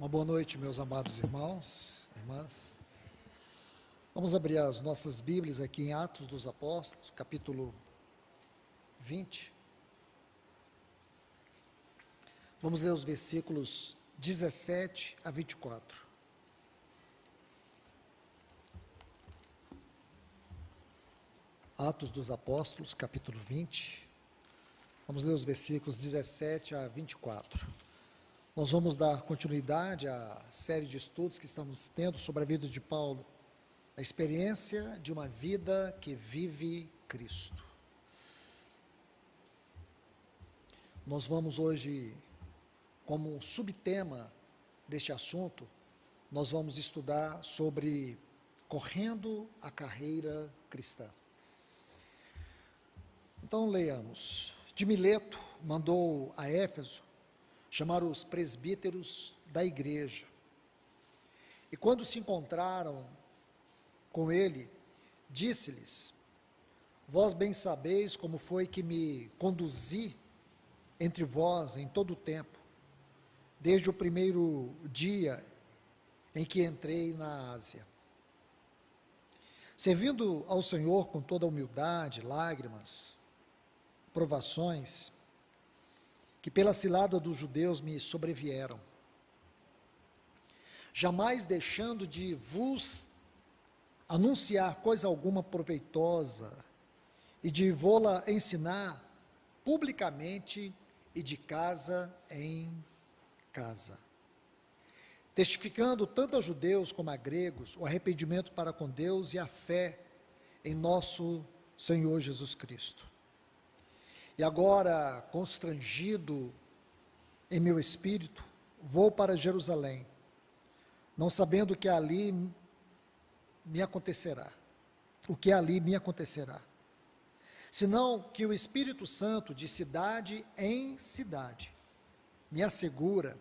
Uma boa noite, meus amados irmãos, irmãs. Vamos abrir as nossas Bíblias aqui em Atos dos Apóstolos, capítulo 20. Vamos ler os versículos 17 a 24. Atos dos Apóstolos, capítulo 20. Vamos ler os versículos 17 a 24. Nós vamos dar continuidade à série de estudos que estamos tendo sobre a vida de Paulo, a experiência de uma vida que vive Cristo. Nós vamos hoje, como subtema deste assunto, nós vamos estudar sobre correndo a carreira cristã. Então leiamos. De Mileto mandou a Éfeso chamar os presbíteros da igreja. E quando se encontraram com ele, disse-lhes: vós bem sabeis como foi que me conduzi entre vós em todo o tempo, desde o primeiro dia em que entrei na Ásia, servindo ao Senhor com toda humildade, lágrimas, provações, que pela cilada dos judeus me sobrevieram, jamais deixando de vos anunciar coisa alguma proveitosa e de vô-la ensinar publicamente e de casa em casa, testificando tanto a judeus como a gregos o arrependimento para com Deus e a fé em nosso Senhor Jesus Cristo. E agora, constrangido em meu espírito, vou para Jerusalém, não sabendo o que ali me acontecerá, senão que o Espírito Santo, de cidade em cidade, me assegura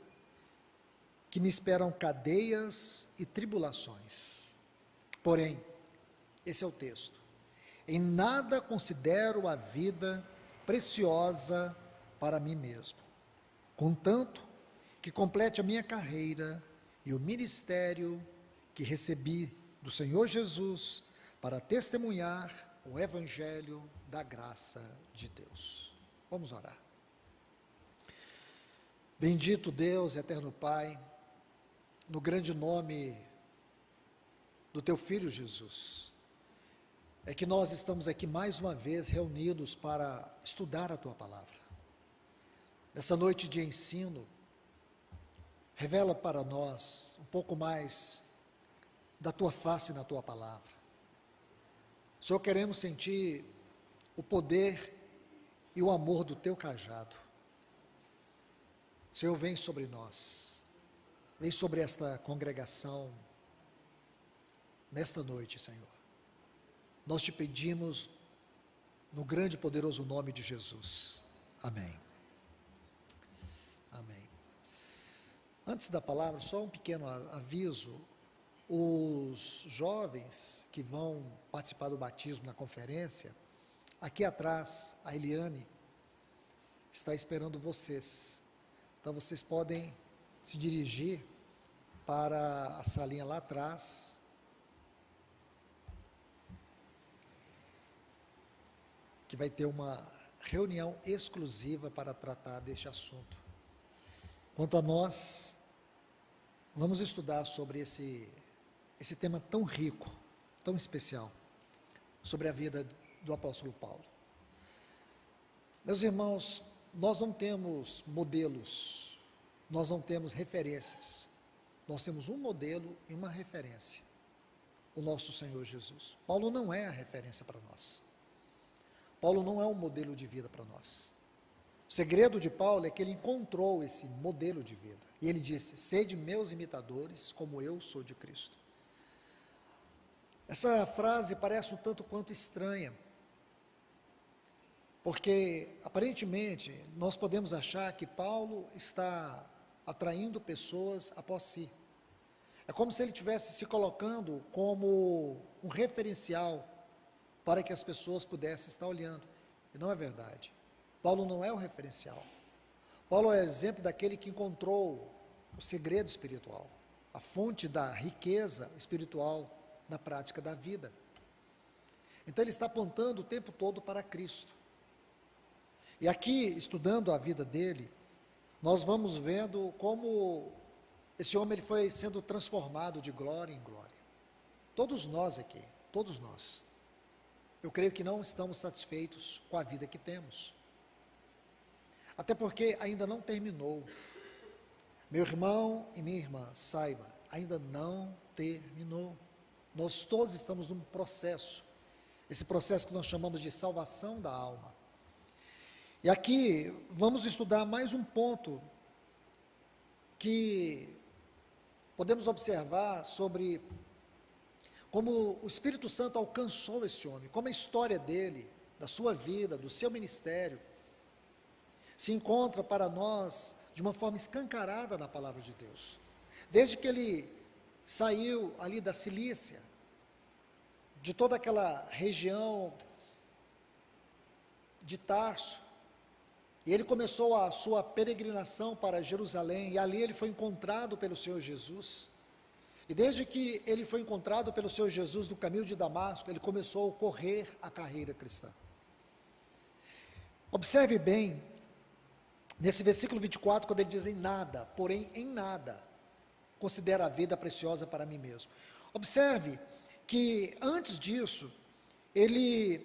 que me esperam cadeias e tribulações. Porém, esse é o texto: em nada considero a vida preciosa para mim mesmo, contanto que complete a minha carreira e o ministério que recebi do Senhor Jesus para testemunhar o evangelho da graça de Deus. Vamos orar. Bendito Deus, eterno Pai, no grande nome do teu Filho Jesus, é que nós estamos aqui mais uma vez reunidos para estudar a tua palavra. Nessa noite de ensino, revela para nós um pouco mais da tua face na tua palavra. Senhor, queremos sentir o poder e o amor do teu cajado. Senhor, vem sobre nós, vem sobre esta congregação, nesta noite, Senhor. Nós te pedimos no grande e poderoso nome de Jesus. Amém. Amém. Antes da palavra, só um pequeno aviso. Os jovens que vão participar do batismo na conferência, aqui atrás, a Eliane está esperando vocês. Então vocês podem se dirigir para a salinha lá atrás, que vai ter uma reunião exclusiva para tratar deste assunto. Quanto a nós, vamos estudar sobre esse tema tão rico, tão especial, sobre a vida do apóstolo Paulo. Meus irmãos, nós não temos modelos, nós não temos referências, nós temos um modelo e uma referência, o nosso Senhor Jesus. Paulo não é a referência para nós. Paulo não é um modelo de vida para nós. O segredo de Paulo é que ele encontrou esse modelo de vida. E ele disse: sede meus imitadores, como eu sou de Cristo. Essa frase parece um tanto quanto estranha, porque aparentemente nós podemos achar que Paulo está atraindo pessoas após si. É como se ele estivesse se colocando como um referencial para que as pessoas pudessem estar olhando. E não é verdade. Paulo não é o referencial. Paulo é exemplo daquele que encontrou o segredo espiritual, a fonte da riqueza espiritual na prática da vida. Então ele está apontando o tempo todo para Cristo. E aqui, estudando a vida dele, nós vamos vendo como esse homem ele foi sendo transformado de glória em glória. Todos nós aqui, todos nós, eu creio que não estamos satisfeitos com a vida que temos. Até porque ainda não terminou. Meu irmão e minha irmã, saiba, ainda não terminou. Nós todos estamos num processo, esse processo que nós chamamos de salvação da alma. E aqui vamos estudar mais um ponto que podemos observar sobre como o Espírito Santo alcançou esse homem, como a história dele, da sua vida, do seu ministério, se encontra para nós de uma forma escancarada na palavra de Deus. Desde que ele saiu ali da Cilícia, de toda aquela região de Tarso, e ele começou a sua peregrinação para Jerusalém, e ali ele foi encontrado pelo Senhor Jesus. E desde que ele foi encontrado pelo Senhor Jesus no caminho de Damasco, ele começou a correr a carreira cristã. Observe bem, nesse versículo 24, quando ele diz em nada, porém em nada, considera a vida preciosa para mim mesmo. Observe que antes disso, ele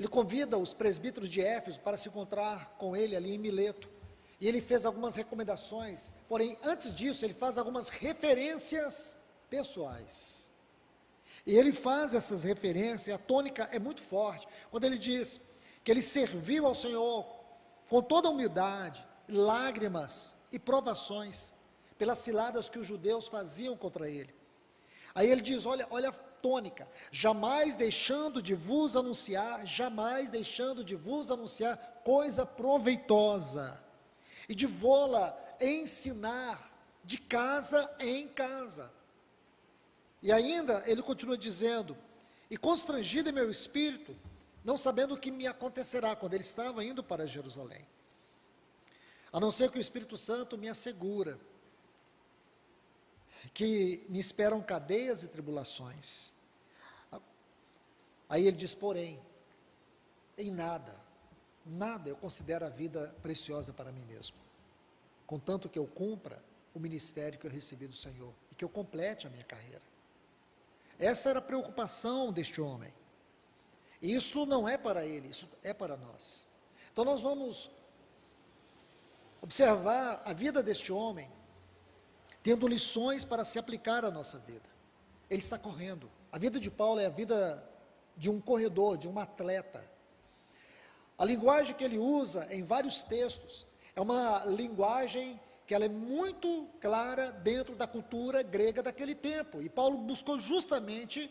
convida os presbíteros de Éfeso para se encontrar com ele ali em Mileto, e ele fez algumas recomendações, porém antes disso ele faz algumas referências pessoais, e ele faz essas referências, e a tônica é muito forte, quando ele diz que ele serviu ao Senhor com toda a humildade, lágrimas e provações, pelas ciladas que os judeus faziam contra ele. Aí ele diz, olha a tônica, jamais deixando de vos anunciar coisa proveitosa, e de vô-la ensinar de casa em casa. E ainda ele continua dizendo, e constrangido em meu espírito, não sabendo o que me acontecerá, quando ele estava indo para Jerusalém, a não ser que o Espírito Santo me assegura, que me esperam cadeias e tribulações. Aí ele diz, porém, em nada eu considero a vida preciosa para mim mesmo, contanto que eu cumpra o ministério que eu recebi do Senhor, e que eu complete a minha carreira. Essa era a preocupação deste homem, e isso não é para ele, isso é para nós. Então nós vamos observar a vida deste homem, tendo lições para se aplicar à nossa vida. Ele está correndo. A vida de Paulo é a vida de um corredor, de um atleta. A linguagem que ele usa em vários textos é uma linguagem que ela é muito clara dentro da cultura grega daquele tempo. E Paulo buscou justamente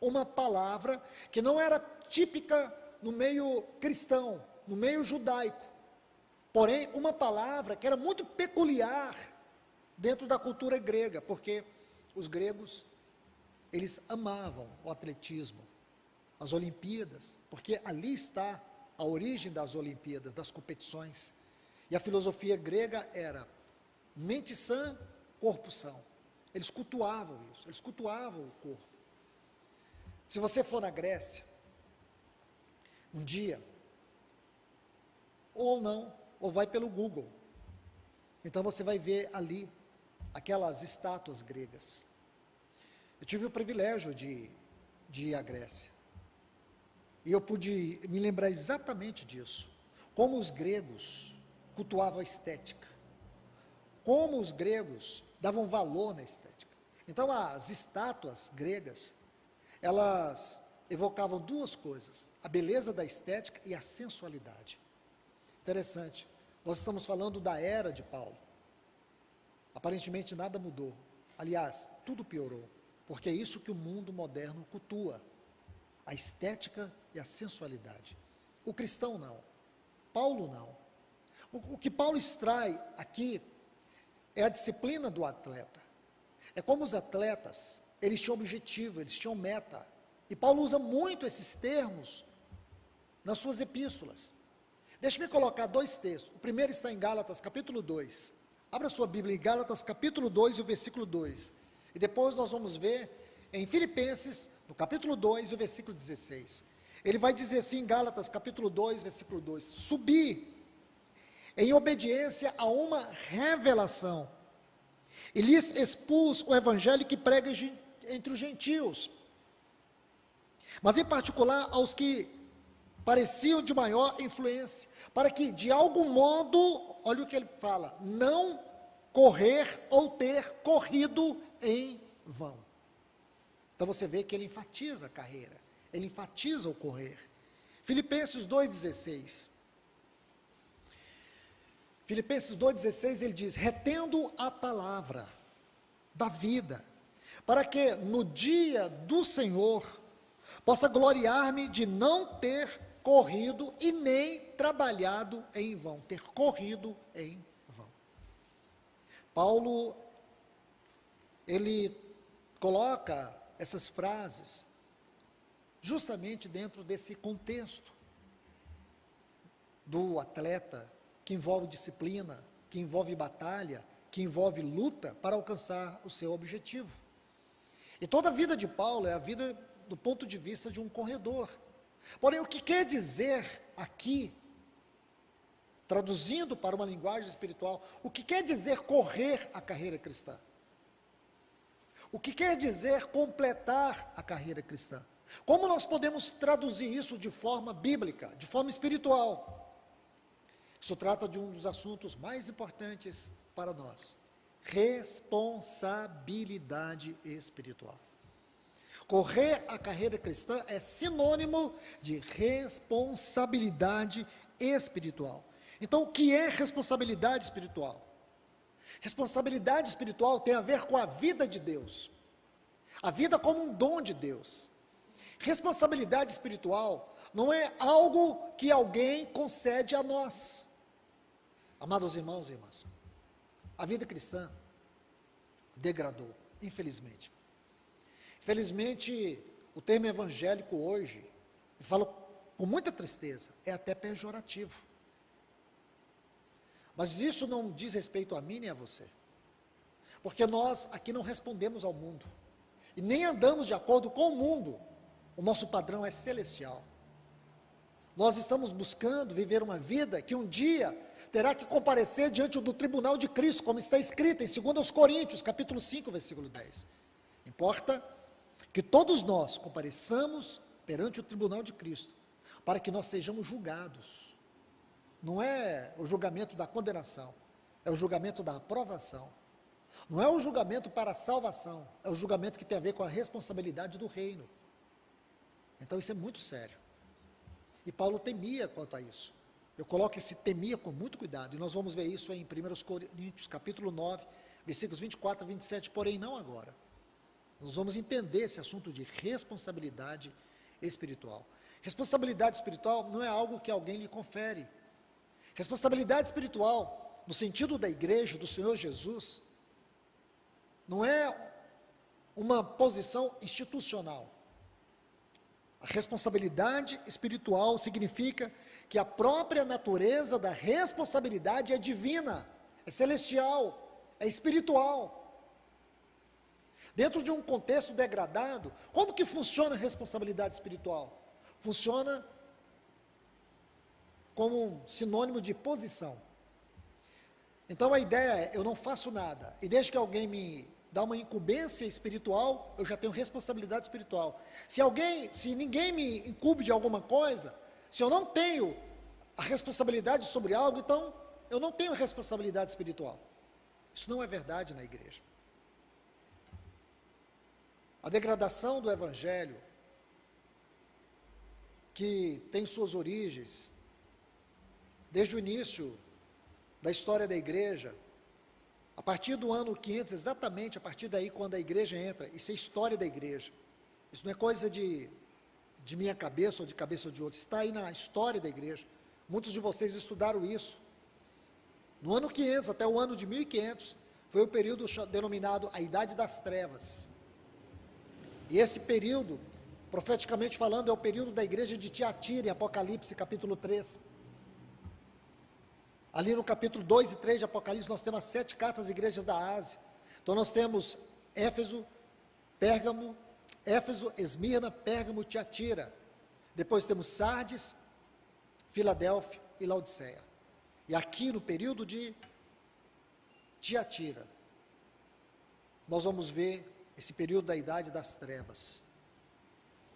uma palavra que não era típica no meio cristão, no meio judaico. Porém, uma palavra que era muito peculiar dentro da cultura grega, porque os gregos, eles amavam o atletismo, as Olimpíadas, porque ali está a origem das Olimpíadas, das competições, e a filosofia grega era mente sã, corpo são. Eles cultuavam isso, eles cultuavam o corpo. Se você for na Grécia, um dia, ou não, ou vai pelo Google, então você vai ver ali aquelas estátuas gregas. Eu tive o privilégio de ir à Grécia, e eu pude me lembrar exatamente disso, como os gregos cultuavam a estética, como os gregos davam valor na estética. Então as estátuas gregas, elas evocavam duas coisas, a beleza da estética e a sensualidade. Interessante, nós estamos falando da era de Paulo, aparentemente nada mudou, aliás, tudo piorou, porque é isso que o mundo moderno cultua, a estética e a sensualidade. O cristão não, Paulo não. O que Paulo extrai aqui é a disciplina do atleta. É como os atletas, eles tinham objetivo, eles tinham meta. E Paulo usa muito esses termos nas suas epístolas. Deixe-me colocar dois textos. O primeiro está em Gálatas, capítulo 2. Abra sua Bíblia em Gálatas capítulo 2 e o versículo 2. E depois nós vamos ver em Filipenses, no capítulo 2 e o versículo 16. Ele vai dizer assim em Gálatas capítulo 2, versículo 2: subi em obediência a uma revelação, e lhes expus o evangelho que prega entre os gentios, mas em particular aos que pareciam de maior influência, para que de algum modo, olha o que ele fala, não correr ou ter corrido em vão. Então você vê que ele enfatiza a carreira, ele enfatiza o correr. Filipenses 2,16. Filipenses 2,16 ele diz: retendo a palavra da vida, para que no dia do Senhor possa gloriar-me de não ter corrido e nem trabalhado em vão, ter corrido em vão. Paulo, ele coloca essas frases justamente dentro desse contexto do atleta, que envolve disciplina, que envolve batalha, que envolve luta para alcançar o seu objetivo. E toda a vida de Paulo é a vida do ponto de vista de um corredor. Porém, o que quer dizer aqui, traduzindo para uma linguagem espiritual, o que quer dizer correr a carreira cristã? O que quer dizer completar a carreira cristã? Como nós podemos traduzir isso de forma bíblica, de forma espiritual? Isso trata de um dos assuntos mais importantes para nós: responsabilidade espiritual. Correr a carreira cristã é sinônimo de responsabilidade espiritual. Então, o que é responsabilidade espiritual? Responsabilidade espiritual tem a ver com a vida de Deus, a vida como um dom de Deus. Responsabilidade espiritual não é algo que alguém concede a nós. Amados irmãos e irmãs, a vida cristã degradou, infelizmente. Infelizmente, o termo evangélico hoje, eu falo com muita tristeza, é até pejorativo. Mas isso não diz respeito a mim nem a você. Porque nós aqui não respondemos ao mundo. E nem andamos de acordo com o mundo. O nosso padrão é celestial. Nós estamos buscando viver uma vida que um dia terá que comparecer diante do tribunal de Cristo, como está escrito em 2 Coríntios, capítulo 5, versículo 10. Importa que todos nós compareçamos perante o tribunal de Cristo, para que nós sejamos julgados. Não é o julgamento da condenação, é o julgamento da aprovação. Não é o julgamento para a salvação, é o julgamento que tem a ver com a responsabilidade do reino. Então isso é muito sério. E Paulo temia quanto a isso. Eu coloco esse temia com muito cuidado, e nós vamos ver isso em 1 Coríntios, capítulo 9, versículos 24 a 27, porém não agora. Nós vamos entender esse assunto de responsabilidade espiritual. Responsabilidade espiritual não é algo que alguém lhe confere. Responsabilidade espiritual, no sentido da igreja, do Senhor Jesus, não é uma posição institucional. A responsabilidade espiritual significa que a própria natureza da responsabilidade é divina, é celestial, é espiritual. Dentro de um contexto degradado, como que funciona a responsabilidade espiritual? Funciona como um sinônimo de posição. Então a ideia é, eu não faço nada, e desde que alguém me dá uma incumbência espiritual, eu já tenho responsabilidade espiritual. Se ninguém me incumbe de alguma coisa, se eu não tenho a responsabilidade sobre algo, então eu não tenho responsabilidade espiritual. Isso não é verdade na igreja. A degradação do evangelho, que tem suas origens desde o início da história da igreja, a partir do ano 500, exatamente a partir daí quando a igreja entra, isso é história da igreja, isso não é coisa de minha cabeça ou de cabeça de outro, está aí na história da igreja, muitos de vocês estudaram isso. No ano 500 até o ano de 1500, foi o período denominado a Idade das Trevas, e esse período, profeticamente falando, é o período da igreja de Tiatira, em Apocalipse capítulo 3, Ali no capítulo 2 e 3 de Apocalipse, nós temos as 7 cartas às igrejas da Ásia. Então nós temos Éfeso, Esmirna, Pérgamo, Tiatira. Depois temos Sardes, Filadélfia e Laodiceia. E aqui no período de Tiatira, nós vamos ver esse período da Idade das Trevas.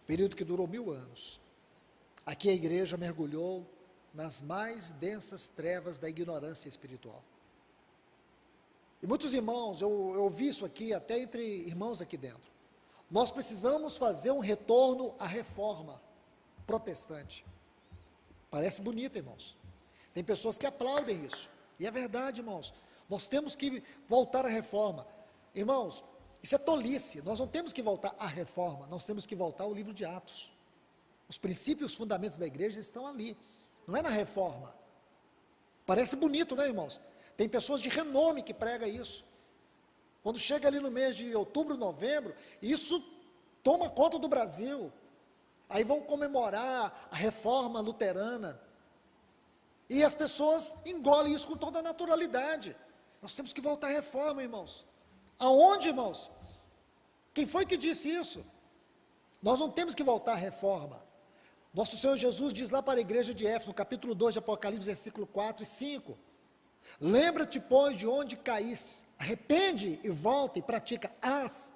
Período que durou 1000 anos. Aqui a igreja mergulhou nas mais densas trevas da ignorância espiritual. E muitos irmãos, eu ouvi isso aqui, até entre irmãos aqui dentro. Nós precisamos fazer um retorno à reforma protestante. Parece bonito, irmãos. Tem pessoas que aplaudem isso. E é verdade, irmãos. Nós temos que voltar à reforma. Irmãos, isso é tolice. Nós não temos que voltar à reforma, nós temos que voltar ao livro de Atos. Os princípios, os fundamentos da igreja estão ali. Não é na reforma. Parece bonito, né, irmãos? Tem pessoas de renome que pregam isso. Quando chega ali no mês de outubro, novembro, isso toma conta do Brasil. Aí vão comemorar a reforma luterana. E as pessoas engolem isso com toda a naturalidade. Nós temos que voltar à reforma, irmãos. Aonde, irmãos? Quem foi que disse isso? Nós não temos que voltar à reforma. Nosso Senhor Jesus diz lá para a igreja de Éfeso, no capítulo 2 de Apocalipse, versículo 4 e 5. Lembra-te, pois, de onde caíste, arrepende e volta e pratica as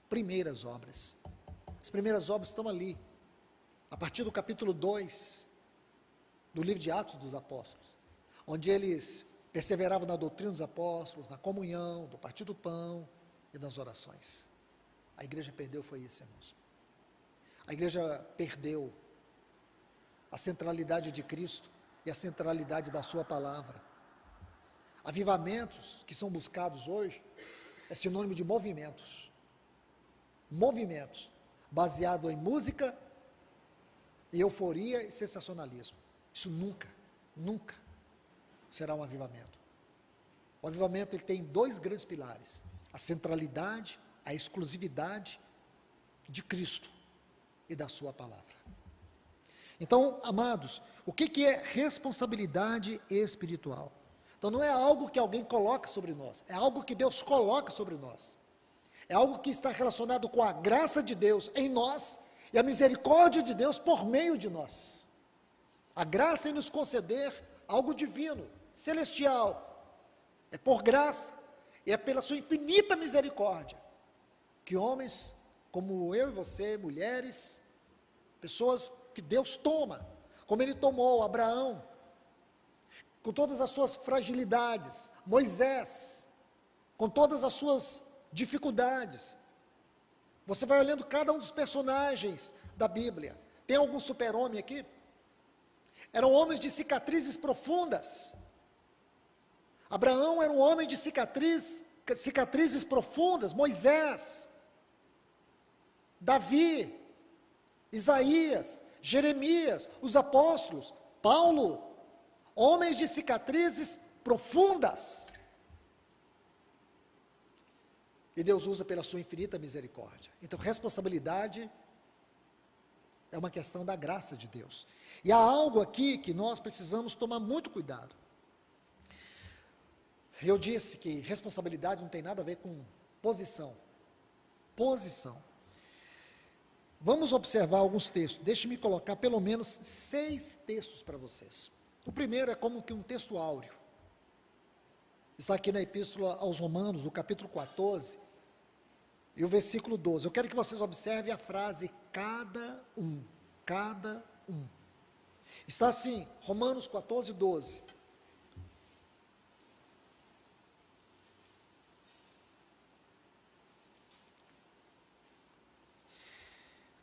primeiras obras. As primeiras obras estão ali, a partir do capítulo 2, do livro de Atos dos Apóstolos, onde eles perseveravam na doutrina dos apóstolos, na comunhão, do partir do pão e nas orações. A igreja perdeu, foi isso, irmãos. A igreja perdeu a centralidade de Cristo e a centralidade da sua palavra. Avivamentos que são buscados hoje é sinônimo de movimentos. Movimentos baseado em música, e euforia e sensacionalismo. Isso nunca será um avivamento. O avivamento ele tem 2 grandes pilares: a centralidade, a exclusividade de Cristo e da sua palavra. Então, amados, o que é responsabilidade espiritual? Então não é algo que alguém coloca sobre nós, é algo que Deus coloca sobre nós. É algo que está relacionado com a graça de Deus em nós e a misericórdia de Deus por meio de nós. A graça em nos conceder algo divino, celestial, é por graça, e é pela sua infinita misericórdia, que homens como eu e você, mulheres, pessoas que Deus toma, como Ele tomou Abraão, com todas as suas fragilidades, Moisés, com todas as suas dificuldades. Você vai olhando cada um dos personagens da Bíblia. Tem algum super-homem aqui? Eram homens de cicatrizes profundas. Abraão era um homem de cicatrizes profundas. Moisés, Davi, Isaías, Jeremias, os apóstolos, Paulo, homens de cicatrizes profundas. E Deus usa pela sua infinita misericórdia. Então, responsabilidade é uma questão da graça de Deus. E há algo aqui que nós precisamos tomar muito cuidado. Eu disse que responsabilidade não tem nada a ver com posição. Posição. Vamos observar alguns textos. Deixe-me colocar pelo menos 6 textos para vocês. O primeiro é como que um texto áureo. Está aqui na Epístola aos Romanos, no capítulo 14, e o versículo 12. Eu quero que vocês observem a frase cada um. Cada um. Está assim, Romanos 14, 12.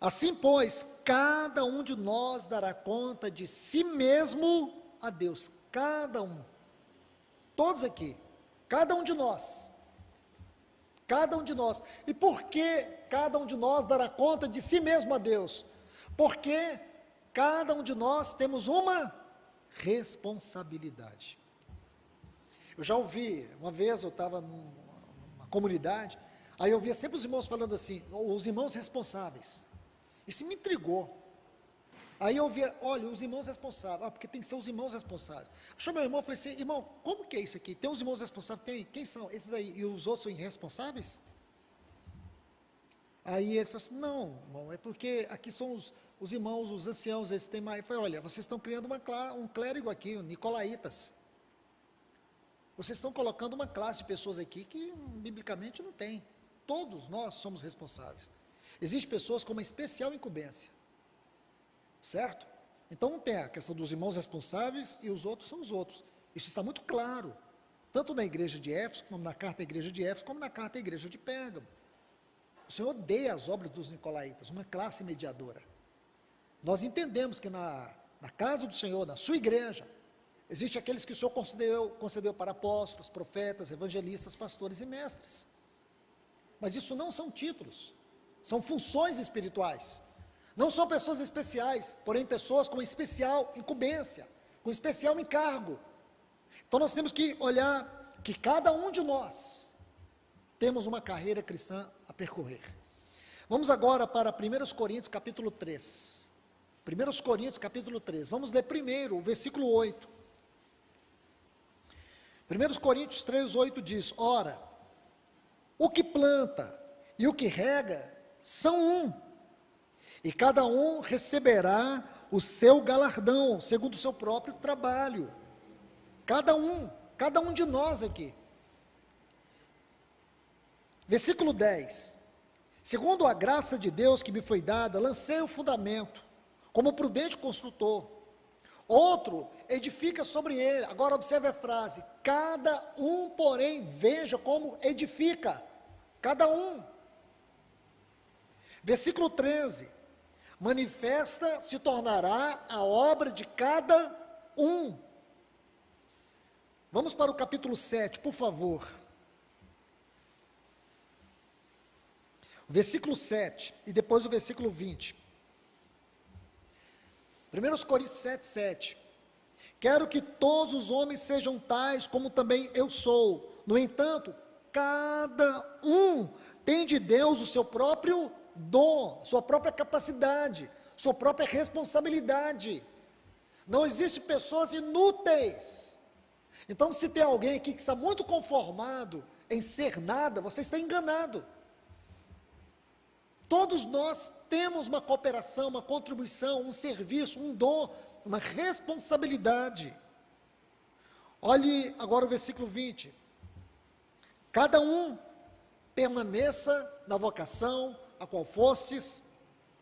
Assim, pois, cada um de nós dará conta de si mesmo a Deus. Cada um. Todos aqui. Cada um de nós. Cada um de nós. E por que cada um de nós dará conta de si mesmo a Deus? Porque cada um de nós temos uma responsabilidade. Eu já ouvi, uma vez eu estava numa comunidade, aí eu via sempre os irmãos falando assim, os irmãos responsáveis. Isso me intrigou. Aí eu via, olha, os irmãos responsáveis, porque tem que ser os irmãos responsáveis. Chamei meu irmão e falei assim, irmão, como que é isso aqui? Tem os irmãos responsáveis? Tem, quem são? Esses aí, e os outros são irresponsáveis? Aí ele falou assim, não, irmão, é porque aqui são os irmãos, os anciãos, eles têm mais. Eu falei, olha, vocês estão criando um clérigo aqui, nicolaítas. Vocês estão colocando uma classe de pessoas aqui que, biblicamente, não tem. Todos nós somos responsáveis. Existem pessoas com uma especial incumbência. Certo? Então não tem a questão dos irmãos responsáveis e os outros são os outros. Isso está muito claro. Tanto na igreja de Éfeso, como na carta à igreja de Éfeso, como na carta à igreja de Pérgamo. O Senhor odeia as obras dos nicolaítas, uma classe mediadora. Nós entendemos que na casa do Senhor, na sua igreja, existe aqueles que o Senhor concedeu para apóstolos, profetas, evangelistas, pastores e mestres. Mas isso não são títulos, são funções espirituais. Não são pessoas especiais, porém pessoas com especial incumbência, com especial encargo. Então nós temos que olhar que cada um de nós temos uma carreira cristã a percorrer. Vamos agora para 1 Coríntios capítulo 3. 1 Coríntios capítulo 3. Vamos ler primeiro o versículo 8. 1 Coríntios 3, 8 diz, ora, o que planta e o que rega são um, e cada um receberá o seu galardão, segundo o seu próprio trabalho. Cada um de nós aqui. Versículo 10. Segundo a graça de Deus que me foi dada, lancei o fundamento, como prudente construtor. Outro edifica sobre ele. Agora observe a frase. Cada um, porém, veja como edifica. Cada um. Versículo 13. Manifesta se tornará a obra de cada um. Vamos para o capítulo 7, por favor. O versículo 7 e depois o versículo 20. 1 Coríntios 7, 7. Quero que todos os homens sejam tais como também eu sou. No entanto, cada um tem de Deus o seu próprio dom, sua própria capacidade, sua própria responsabilidade. Não existe pessoas inúteis. Então, se tem alguém aqui que está muito conformado em ser nada, você está enganado. Todos nós temos uma cooperação, uma contribuição, um serviço, um dom, uma responsabilidade. Olhe agora o versículo 20. Cada um permaneça na vocação a qual fostes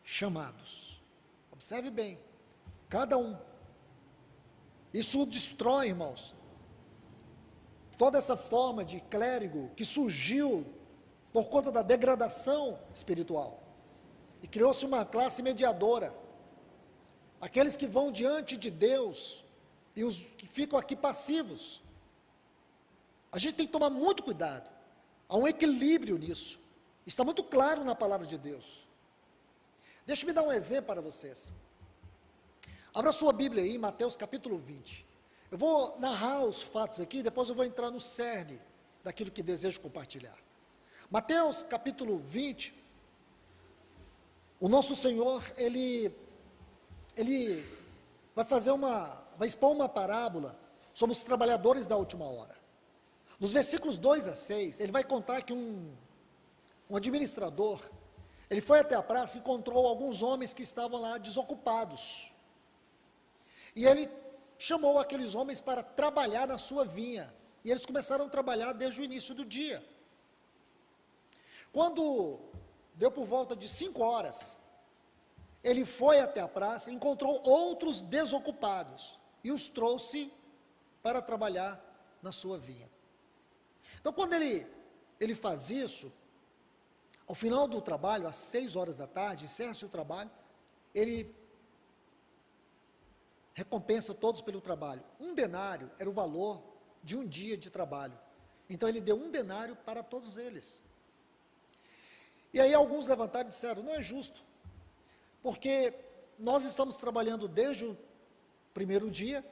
chamados. Observe bem, cada um. Isso destrói, irmãos, toda essa forma de clérigo que surgiu por conta da degradação espiritual. E criou-se uma classe mediadora. Aqueles que vão diante de Deus e os que ficam aqui passivos. A gente tem que tomar muito cuidado. Há um equilíbrio nisso. Está muito claro na palavra de Deus. Deixa-me dar um exemplo para vocês. Abra sua Bíblia aí, em Mateus capítulo 20. Eu vou narrar os fatos aqui, depois eu vou entrar no cerne daquilo que desejo compartilhar. Mateus capítulo 20, o nosso Senhor, ele vai expor uma parábola sobre os trabalhadores da última hora. Nos versículos 2 a 6, ele vai contar que um administrador, ele foi até a praça e encontrou alguns homens que estavam lá desocupados. E ele chamou aqueles homens para trabalhar na sua vinha. E eles começaram a trabalhar desde o início do dia. Quando deu por volta de 5 horas, ele foi até a praça e encontrou outros desocupados e os trouxe para trabalhar na sua vinha. Então, quando ele faz isso, ao final do trabalho, às 6 horas da tarde, encerra-se o trabalho, ele recompensa todos pelo trabalho. 1 denário era o valor de um dia de trabalho. Então, ele deu 1 denário para todos eles. E aí alguns levantaram e disseram, não é justo, porque nós estamos trabalhando desde o primeiro dia,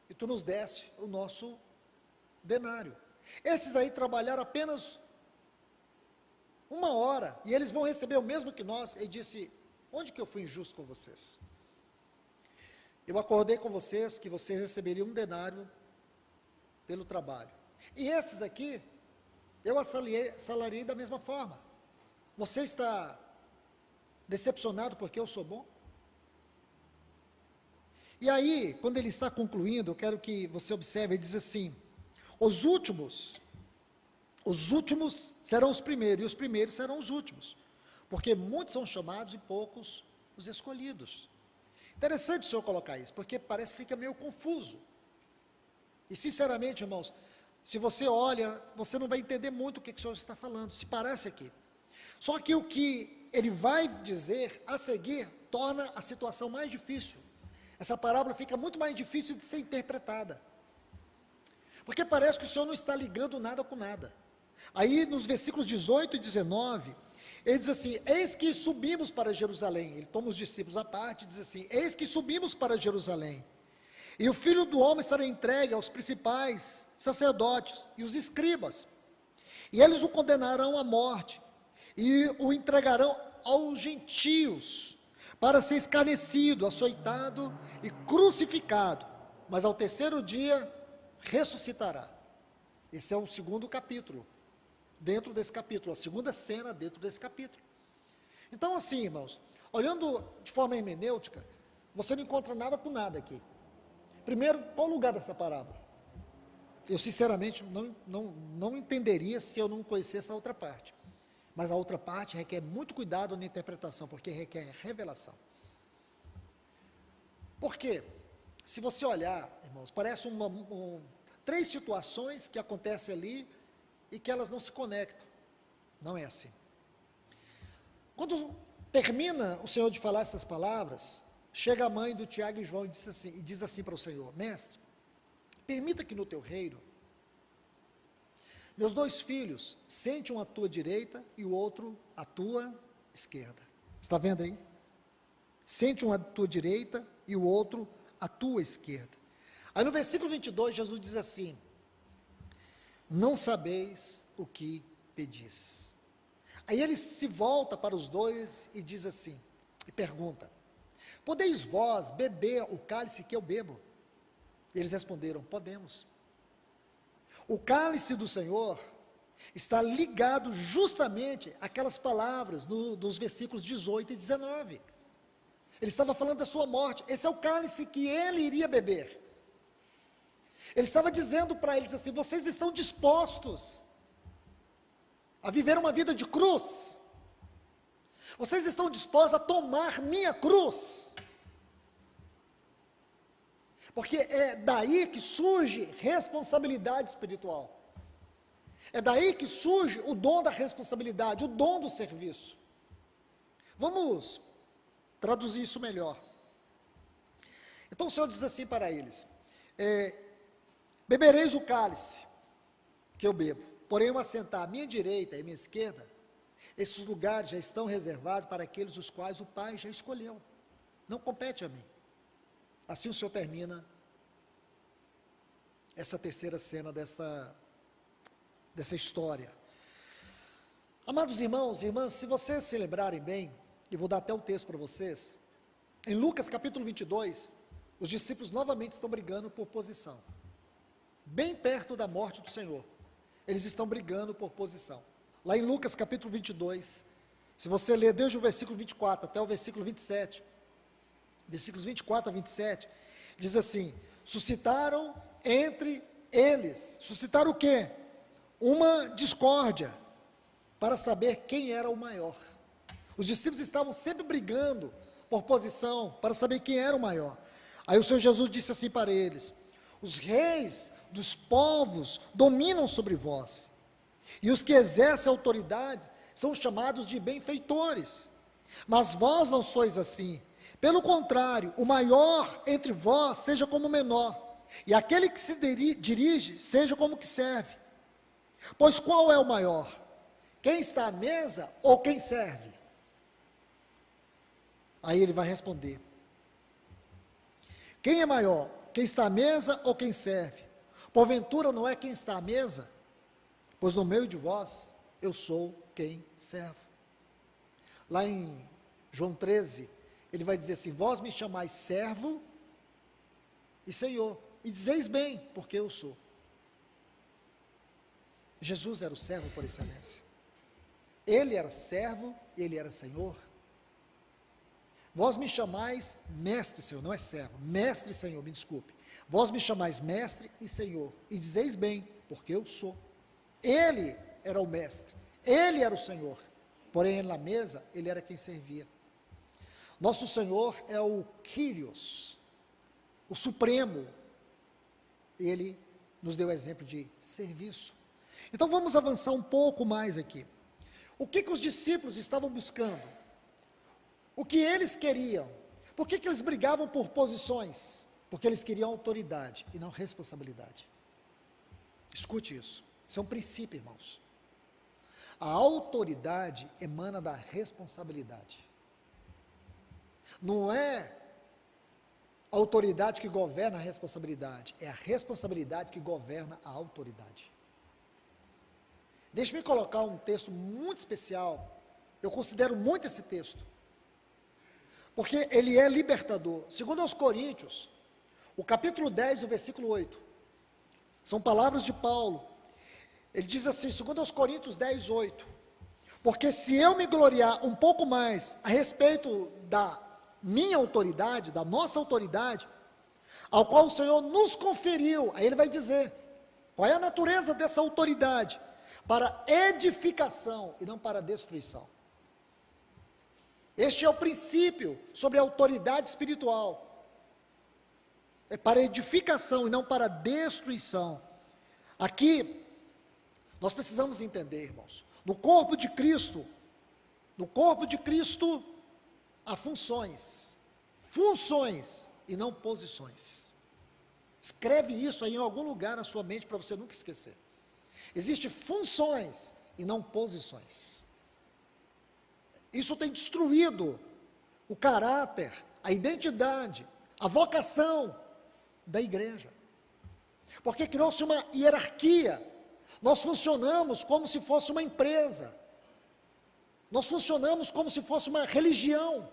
e tu nos deste o nosso denário. Esses aí trabalharam apenas 1 hora, e eles vão receber o mesmo que nós. Ele disse, onde que eu fui injusto com vocês? eu acordei com vocês que você receberia 1 denário pelo trabalho. E esses aqui, eu assalariei da mesma forma. Você está decepcionado porque eu sou bom? E aí, quando ele está concluindo, eu quero que você observe, ele diz assim, os últimos serão os primeiros, e os primeiros serão os últimos, porque muitos são chamados e poucos os escolhidos. Interessante o senhor colocar isso, porque parece que fica meio confuso. E sinceramente, irmãos, se você olha, você não vai entender muito o que o senhor está falando, se parece aqui. Só que o que ele vai dizer a seguir, torna a situação mais difícil. Essa parábola fica muito mais difícil de ser interpretada. Porque parece que o senhor não está ligando nada com nada. Aí, nos versículos 18 e 19, ele diz assim, eis que subimos para Jerusalém. Ele toma os discípulos à parte e diz assim, eis que subimos para Jerusalém. E o Filho do Homem será entregue aos principais sacerdotes e os escribas. E eles o condenarão à morte e o entregarão aos gentios, para ser escarnecido, açoitado e crucificado. Mas ao terceiro dia ressuscitará. Esse é o segundo capítulo, dentro desse capítulo, a segunda cena dentro desse capítulo. Então assim, irmãos, olhando de forma hermenêutica, você não encontra nada com nada aqui. Primeiro, qual o lugar dessa parábola? Eu sinceramente não entenderia se eu não conhecesse a outra parte. Mas a outra parte requer muito cuidado na interpretação, porque requer revelação. Por quê? Se você olhar, irmãos, parece 3 situações que acontecem ali e que elas não se conectam. Não é assim. Quando termina o Senhor de falar essas palavras, chega a mãe do Tiago e João e diz assim para o Senhor, mestre, permita que no teu reino, meus 2 filhos sentem um à tua direita e o outro à tua esquerda. Está vendo aí? Sente um à tua direita e o outro à tua esquerda. Aí no versículo 22, Jesus diz assim, não sabeis o que pedis. Aí ele se volta para os 2 e diz assim, e pergunta, podeis vós beber o cálice que eu bebo? E eles responderam, podemos. O cálice do Senhor está ligado justamente àquelas palavras dos versículos 18 e 19. Ele estava falando da sua morte, esse é o cálice que ele iria beber. Ele estava dizendo para eles assim, vocês estão dispostos a viver uma vida de cruz? Vocês estão dispostos a tomar minha cruz? Porque é daí que surge responsabilidade espiritual. É daí que surge o dom da responsabilidade, o dom do serviço. Vamos traduzir isso melhor. Então o Senhor diz assim para eles, bebereis o cálice que eu bebo, porém eu assentar à minha direita e à minha esquerda, esses lugares já estão reservados para aqueles os quais o Pai já escolheu. Não compete a mim. Assim o Senhor termina essa terceira cena dessa história. Amados irmãos e irmãs, se vocês se lembrarem bem, e vou dar até o texto para vocês, em Lucas capítulo 22, os discípulos novamente estão brigando por posição. Bem perto da morte do Senhor, eles estão brigando por posição. Lá em Lucas capítulo 22, se você ler desde o versículo 24 até o versículo 27, versículos 24 a 27, diz assim, suscitaram entre eles, suscitaram o quê? Uma discórdia, para saber quem era o maior. Os discípulos estavam sempre brigando por posição, para saber quem era o maior. Aí o Senhor Jesus disse assim para eles, os reis dos povos dominam sobre vós, e os que exercem autoridade são chamados de benfeitores, mas vós não sois assim. Pelo contrário, o maior entre vós seja como o menor, e aquele que se dirige seja como que serve. Pois qual é o maior? Quem está à mesa ou quem serve? Aí ele vai responder, quem é maior? Quem está à mesa ou quem serve? Porventura não é quem está à mesa? Pois no meio de vós, eu sou quem serve. Lá em João 13, ele vai dizer assim, vós me chamais servo e Senhor, e dizeis bem, porque eu sou. Jesus era o servo por excelência. Ele era servo, ele era Senhor. Vós me chamais mestre, Senhor, não é servo, mestre, Senhor, me desculpe. Vós me chamais mestre e Senhor, e dizeis bem, porque eu sou. Ele era o mestre, ele era o Senhor, porém na mesa, ele era quem servia. Nosso Senhor é o Kyrios, o Supremo, ele nos deu exemplo de serviço. Então vamos avançar um pouco mais aqui. O que os discípulos estavam buscando? O que eles queriam? Por que eles brigavam por posições? Porque eles queriam autoridade e não responsabilidade. Escute isso, isso é um princípio, irmãos. A autoridade emana da responsabilidade. Não é a autoridade que governa a responsabilidade, é a responsabilidade que governa a autoridade. Deixe-me colocar um texto muito especial, eu considero muito esse texto, porque ele é libertador. Segundo aos Coríntios, o capítulo 10, o versículo 8, são palavras de Paulo. Ele diz assim, segundo aos Coríntios 10, 8, porque se eu me gloriar um pouco mais a respeito da minha autoridade, da nossa autoridade, ao qual o Senhor nos conferiu, aí ele vai dizer, qual é a natureza dessa autoridade? Para edificação e não para destruição. Este é o princípio sobre a autoridade espiritual. É para edificação e não para destruição. Aqui, nós precisamos entender, irmãos, no corpo de Cristo, há funções e não posições. Escreve isso aí em algum lugar na sua mente para você nunca esquecer. Existem funções e não posições. Isso tem destruído o caráter, a identidade, a vocação da igreja. Porque criou-se uma hierarquia. Nós funcionamos como se fosse uma empresa. Nós funcionamos como se fosse uma religião.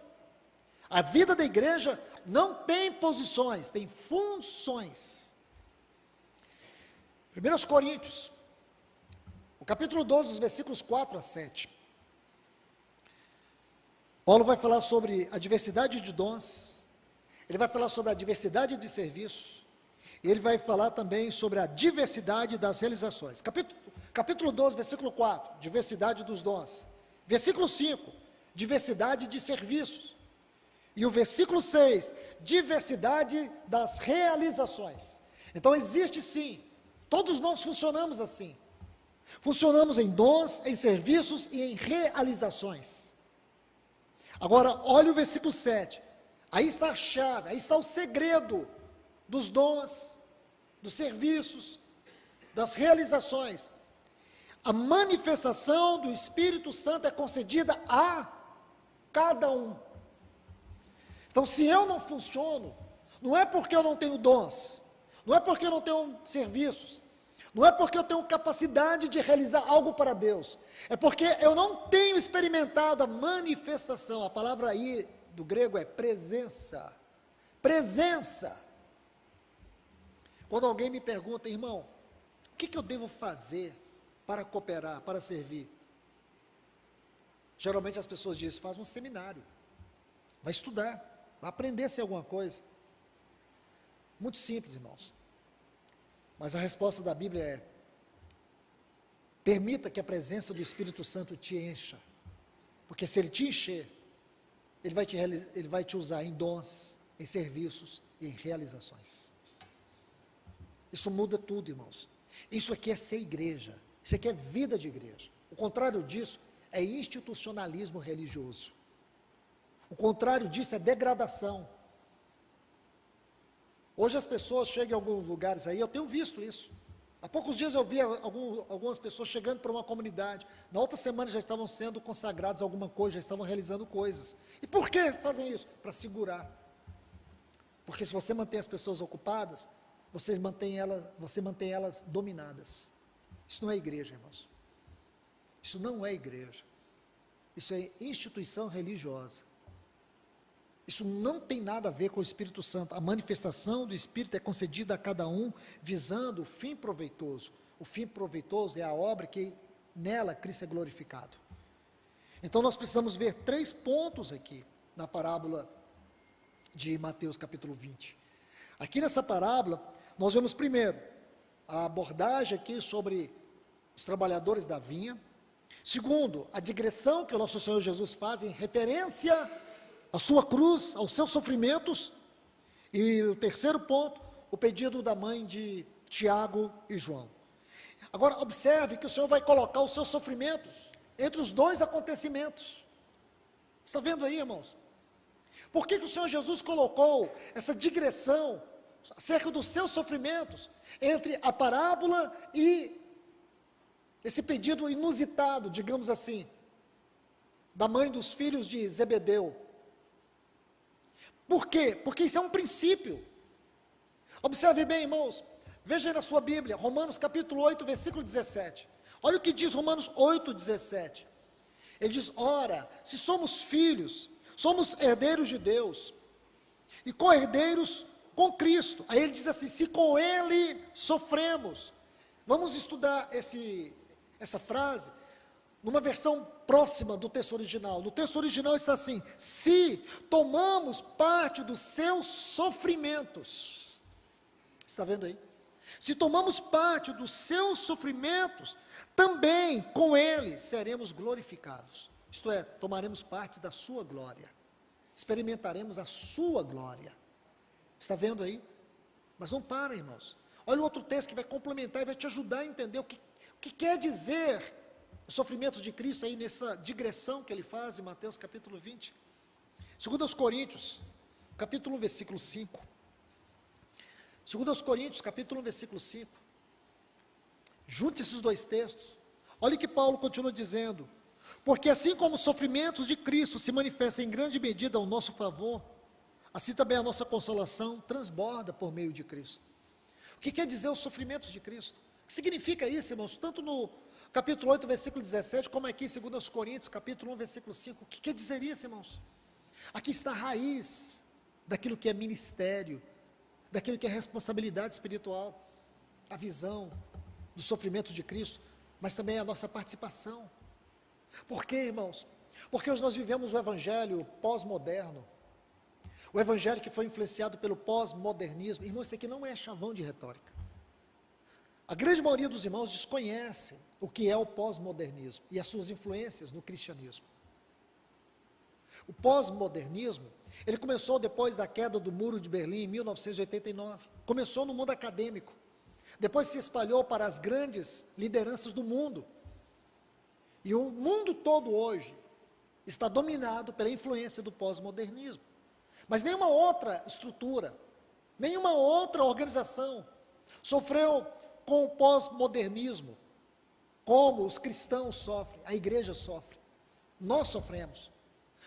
A vida da igreja não tem posições, tem funções. 1 Coríntios, o capítulo 12, os versículos 4 a 7. Paulo vai falar sobre a diversidade de dons, ele vai falar sobre a diversidade de serviços, e ele vai falar também sobre a diversidade das realizações. Capítulo 12, versículo 4, diversidade dos dons. Versículo 5, diversidade de serviços. E o versículo 6, diversidade das realizações. Então existe sim, todos nós funcionamos assim. Funcionamos em dons, em serviços e em realizações. Agora, olha o versículo 7. Aí está a chave, aí está o segredo dos dons, dos serviços, das realizações. A manifestação do Espírito Santo é concedida a cada um. Então, se eu não funciono, não é porque eu não tenho dons, não é porque eu não tenho serviços, não é porque eu tenho capacidade de realizar algo para Deus, é porque eu não tenho experimentado a manifestação. A palavra aí do grego é presença. Presença. Quando alguém me pergunta, irmão, o que eu devo fazer para cooperar, para servir? Geralmente as pessoas dizem, faz um seminário, vai estudar, vai aprender a ser alguma coisa. Muito simples, irmãos. Mas a resposta da Bíblia é, permita que a presença do Espírito Santo te encha, porque se ele te encher, ele vai te usar em dons, em serviços e em realizações. Isso muda tudo, irmãos. Isso aqui é ser igreja, isso aqui é vida de igreja. O contrário disso é institucionalismo religioso. O contrário disso é degradação. Hoje as pessoas chegam em alguns lugares aí, eu tenho visto isso. Há poucos dias eu vi algumas pessoas chegando para uma comunidade, na outra semana já estavam sendo consagrados a alguma coisa, já estavam realizando coisas. E por que fazem isso? Para segurar. Porque se você mantém as pessoas ocupadas, você mantém elas dominadas. Isso não é igreja, irmãos. Isso não é igreja. Isso é instituição religiosa. Isso não tem nada a ver com o Espírito Santo. A manifestação do Espírito é concedida a cada um visando o fim proveitoso. O fim proveitoso é a obra que nela Cristo é glorificado. Então nós precisamos ver 3 pontos aqui na parábola de Mateus capítulo 20. Aqui nessa parábola, nós vemos primeiro a abordagem aqui sobre os trabalhadores da vinha. Segundo, a digressão que o nosso Senhor Jesus faz em referência à sua cruz, aos seus sofrimentos. E o terceiro ponto, o pedido da mãe de Tiago e João. Agora, observe que o Senhor vai colocar os seus sofrimentos entre os 2 acontecimentos. Está vendo aí, irmãos? Por que o Senhor Jesus colocou essa digressão acerca dos seus sofrimentos entre a parábola e esse pedido inusitado, digamos assim, da mãe dos filhos de Zebedeu? Por quê? Porque isso é um princípio. Observe bem, irmãos, veja aí na sua Bíblia, Romanos capítulo 8, versículo 17. Olha o que diz Romanos 8, 17. Ele diz: ora, se somos filhos, somos herdeiros de Deus, e co-herdeiros com Cristo. Aí ele diz assim: se com Ele sofremos. Vamos estudar essa frase numa versão próxima do texto original. No texto original está assim: se tomamos parte dos seus sofrimentos. Está vendo aí? Se tomamos parte dos seus sofrimentos, também com Ele seremos glorificados. Isto é, tomaremos parte da sua glória, experimentaremos a sua glória. Está vendo aí? Mas não para, irmãos. Olha o outro texto que vai complementar e vai te ajudar a entender o que quer dizer o sofrimento de Cristo aí nessa digressão que ele faz em Mateus capítulo 20. 2 Coríntios, capítulo 1, versículo 5. 2 Coríntios, capítulo 1, versículo 5. Junte esses 2 textos. Olha o que Paulo continua dizendo: porque assim como os sofrimentos de Cristo se manifestam em grande medida ao nosso favor, assim também a nossa consolação transborda por meio de Cristo. O que quer dizer os sofrimentos de Cristo? O que significa isso, irmãos? Tanto no capítulo 8, versículo 17, como aqui em 2 Coríntios, capítulo 1, versículo 5. O que quer dizer isso, irmãos? Aqui está a raiz daquilo que é ministério, daquilo que é responsabilidade espiritual, a visão do sofrimento de Cristo, mas também a nossa participação. Por quê, irmãos? Porque hoje nós vivemos o evangelho pós-moderno, o evangelho que foi influenciado pelo pós-modernismo. Irmãos, isso aqui não é chavão de retórica. A grande maioria dos irmãos desconhece o que é o pós-modernismo e as suas influências no cristianismo. O pós-modernismo, ele começou depois da queda do Muro de Berlim, em 1989. Começou no mundo acadêmico. Depois se espalhou para as grandes lideranças do mundo. E o mundo todo hoje está dominado pela influência do pós-modernismo. Mas nenhuma outra estrutura, nenhuma outra organização sofreu com o pós-modernismo como os cristãos sofrem, a igreja sofre. Nós sofremos.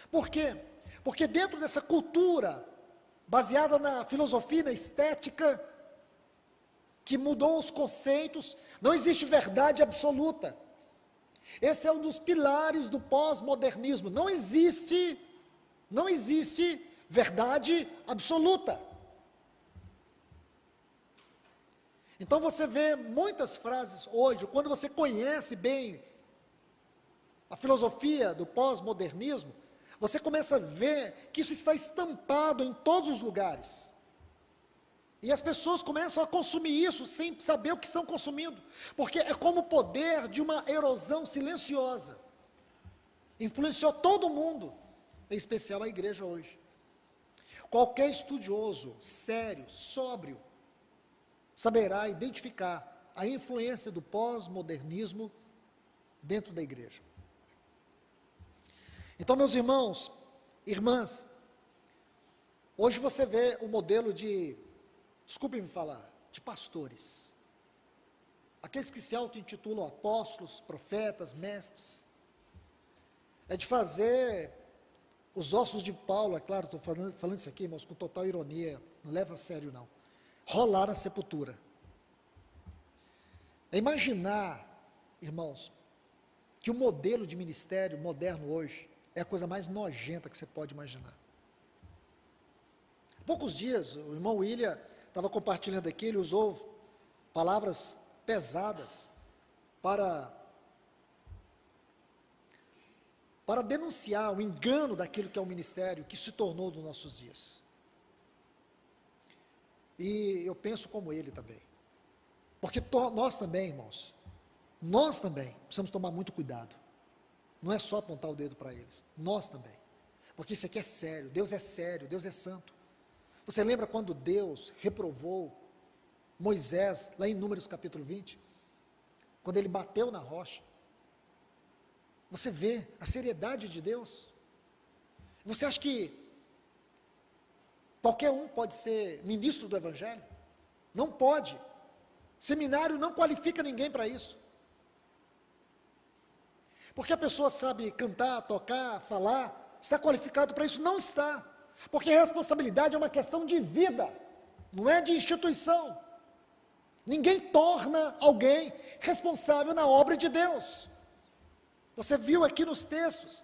Por quê? Porque dentro dessa cultura, baseada na filosofia, na estética, que mudou os conceitos, não existe verdade absoluta. Esse é um dos pilares do pós-modernismo. Não existe verdade absoluta. Então você vê muitas frases hoje, quando você conhece bem a filosofia do pós-modernismo, você começa a ver que isso está estampado em todos os lugares. E as pessoas começam a consumir isso sem saber o que estão consumindo, porque é como o poder de uma erosão silenciosa. Influenciou todo mundo, em especial a igreja hoje. Qualquer estudioso, sério, sóbrio, saberá identificar a influência do pós-modernismo dentro da igreja. Então, meus irmãos, irmãs, hoje você vê o modelo de, desculpem-me falar, de pastores. Aqueles que se auto-intitulam apóstolos, profetas, mestres. É de fazer os ossos de Paulo, é claro, estou falando isso aqui, irmãos, com total ironia, não leva a sério não. Rolar na sepultura. É imaginar, irmãos, que o modelo de ministério moderno hoje é a coisa mais nojenta que você pode imaginar. Poucos dias, o irmão William estava compartilhando aqui, ele usou palavras pesadas para denunciar o engano daquilo que é o ministério, que se tornou dos nossos dias. E eu penso como ele também. Porque nós também, irmãos, nós também precisamos tomar muito cuidado. Não é só apontar o dedo para eles, nós também. Porque isso aqui é sério, Deus é santo. Você lembra quando Deus reprovou Moisés, lá em Números capítulo 20? Quando ele bateu na rocha. Você vê a seriedade de Deus. Você acha que qualquer um pode ser ministro do Evangelho? Não pode. Seminário não qualifica ninguém para isso. Porque a pessoa sabe cantar, tocar, falar, está qualificado para isso? Não está. Porque a responsabilidade é uma questão de vida, não é de instituição. Ninguém torna alguém responsável na obra de Deus. Você viu aqui nos textos,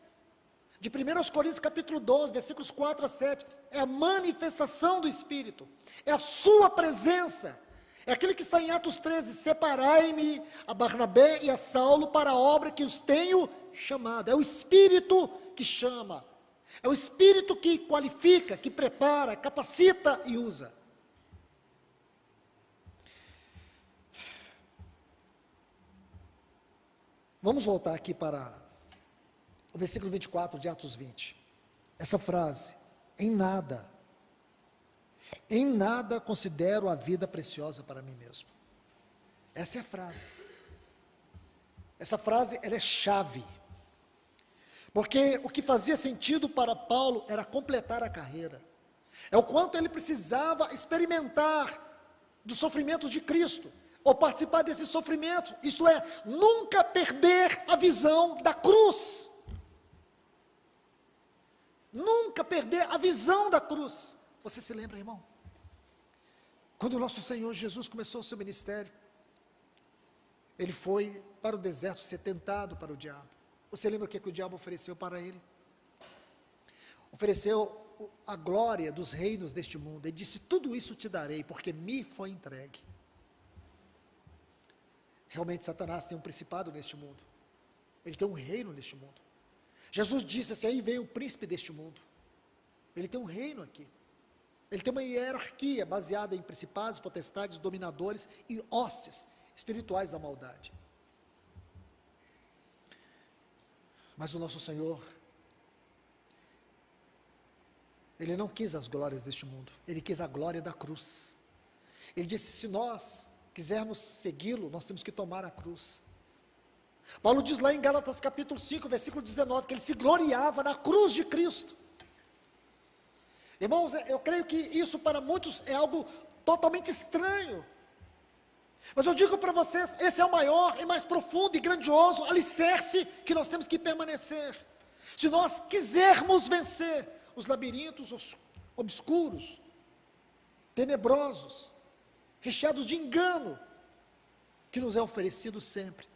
de 1 Coríntios capítulo 12, versículos 4 a 7, é a manifestação do Espírito, é a sua presença, é aquele que está em Atos 13, separai-me a Barnabé e a Saulo para a obra que os tenho chamado, é o Espírito que chama, é o Espírito que qualifica, que prepara, capacita e usa. Vamos voltar aqui para o versículo 24 de Atos 20. Essa frase, em nada considero a vida preciosa para mim mesmo. Essa é a frase. Essa frase, ela é chave. Porque o que fazia sentido para Paulo era completar a carreira. É o quanto ele precisava experimentar dos sofrimentos de Cristo, ou participar desse sofrimento, isto é, nunca perder a visão da cruz. Nunca perder a visão da cruz. Você se lembra, irmão? Quando o nosso Senhor Jesus começou o seu ministério, ele foi para o deserto ser tentado para o diabo. Você lembra o que o diabo ofereceu para ele? Ofereceu a glória dos reinos deste mundo. Ele disse, tudo isso te darei, porque me foi entregue. Realmente Satanás tem um principado neste mundo. Ele tem um reino neste mundo. Jesus disse assim, aí vem o príncipe deste mundo. Ele tem um reino aqui. Ele tem uma hierarquia baseada em principados, potestades, dominadores e hostes espirituais da maldade. Mas o nosso Senhor, Ele não quis as glórias deste mundo. Ele quis a glória da cruz. Ele disse, se nós quisermos segui-lo, nós temos que tomar a cruz. Paulo diz lá em Gálatas capítulo 5, versículo 19, que ele se gloriava na cruz de Cristo. Irmãos, eu creio que isso para muitos é algo totalmente estranho. Mas eu digo para vocês, esse é o maior e mais profundo e grandioso alicerce que nós temos que permanecer. Se nós quisermos vencer os labirintos obscuros, tenebrosos, recheados de engano, que nos é oferecido sempre,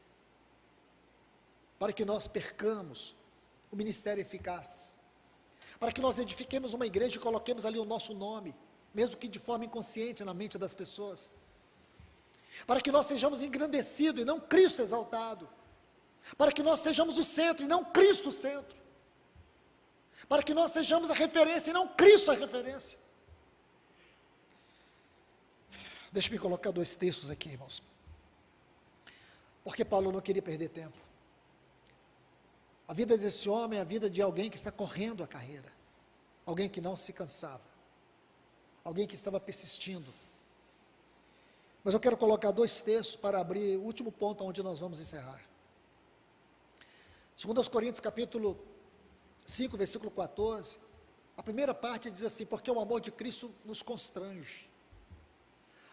para que nós percamos o ministério eficaz, para que nós edifiquemos uma igreja e coloquemos ali o nosso nome, mesmo que de forma inconsciente na mente das pessoas, para que nós sejamos engrandecidos e não Cristo exaltado, para que nós sejamos o centro e não Cristo o centro, para que nós sejamos a referência e não Cristo a referência. Deixa-me colocar 2 textos aqui, irmãos, porque Paulo não queria perder tempo. A vida desse homem é a vida de alguém que está correndo a carreira, alguém que não se cansava, alguém que estava persistindo. Mas eu quero colocar 2 textos para abrir o último ponto onde nós vamos encerrar. 2 Coríntios capítulo 5, versículo 14, a primeira parte diz assim, porque o amor de Cristo nos constrange.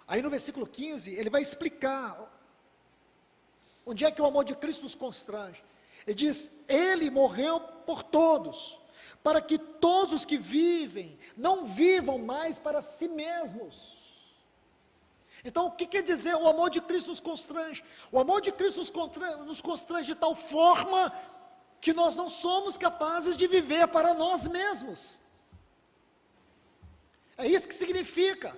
Aí no versículo 15, ele vai explicar onde é que o amor de Cristo nos constrange. Ele diz, ele morreu por todos, para que todos os que vivem, não vivam mais para si mesmos. Então o que quer dizer o amor de Cristo nos constrange? O amor de Cristo nos constrange de tal forma, que nós não somos capazes de viver para nós mesmos. É isso que significa.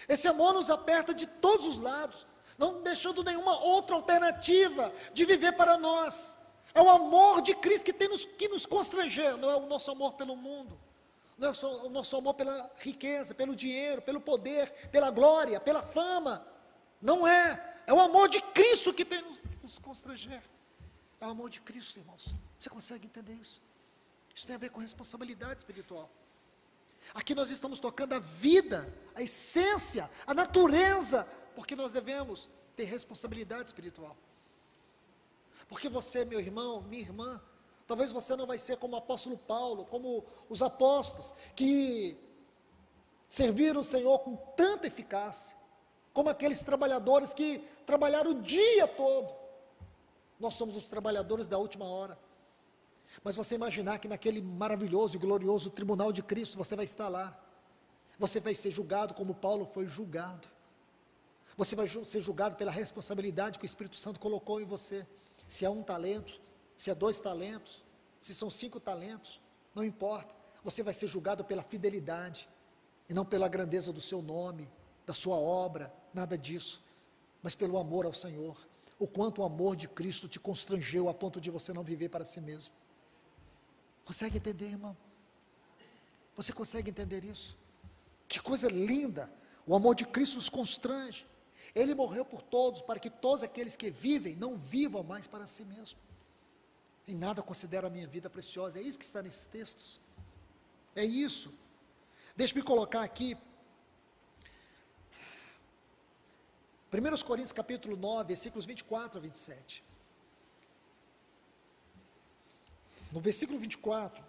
Esse amor nos aperta de todos os lados, não deixando nenhuma outra alternativa de viver para nós. É o amor de Cristo que nos constrange, não é o nosso amor pelo mundo, não é o nosso amor pela riqueza, pelo dinheiro, pelo poder, pela glória, pela fama. Não é. É o amor de Cristo que tem nos constranger. É o amor de Cristo, irmãos. Você consegue entender isso? Isso tem a ver com responsabilidade espiritual. Aqui nós estamos tocando a vida, a essência, a natureza, porque nós devemos ter responsabilidade espiritual. Porque você, meu irmão, minha irmã, talvez você não vai ser como o apóstolo Paulo, como os apóstolos, que serviram o Senhor com tanta eficácia, como aqueles trabalhadores que trabalharam o dia todo. Nós somos os trabalhadores da última hora. Mas você imaginar que naquele maravilhoso e glorioso tribunal de Cristo, você vai estar lá, você vai ser julgado como Paulo foi julgado, você vai ser julgado pela responsabilidade que o Espírito Santo colocou em você, se é 1 talento, se é 2 talentos, se são 5 talentos, não importa, você vai ser julgado pela fidelidade, e não pela grandeza do seu nome, da sua obra, nada disso, mas pelo amor ao Senhor, o quanto o amor de Cristo te constrangeu a ponto de você não viver para si mesmo. Consegue entender, irmão? Você consegue entender isso? Que coisa linda, o amor de Cristo nos constrange, Ele morreu por todos, para que todos aqueles que vivem, não vivam mais para si mesmo. Em nada considero a minha vida preciosa, é isso que está nesses textos, é isso. Deixe-me colocar aqui, 1 Coríntios capítulo 9, versículos 24 a 27, no versículo 24,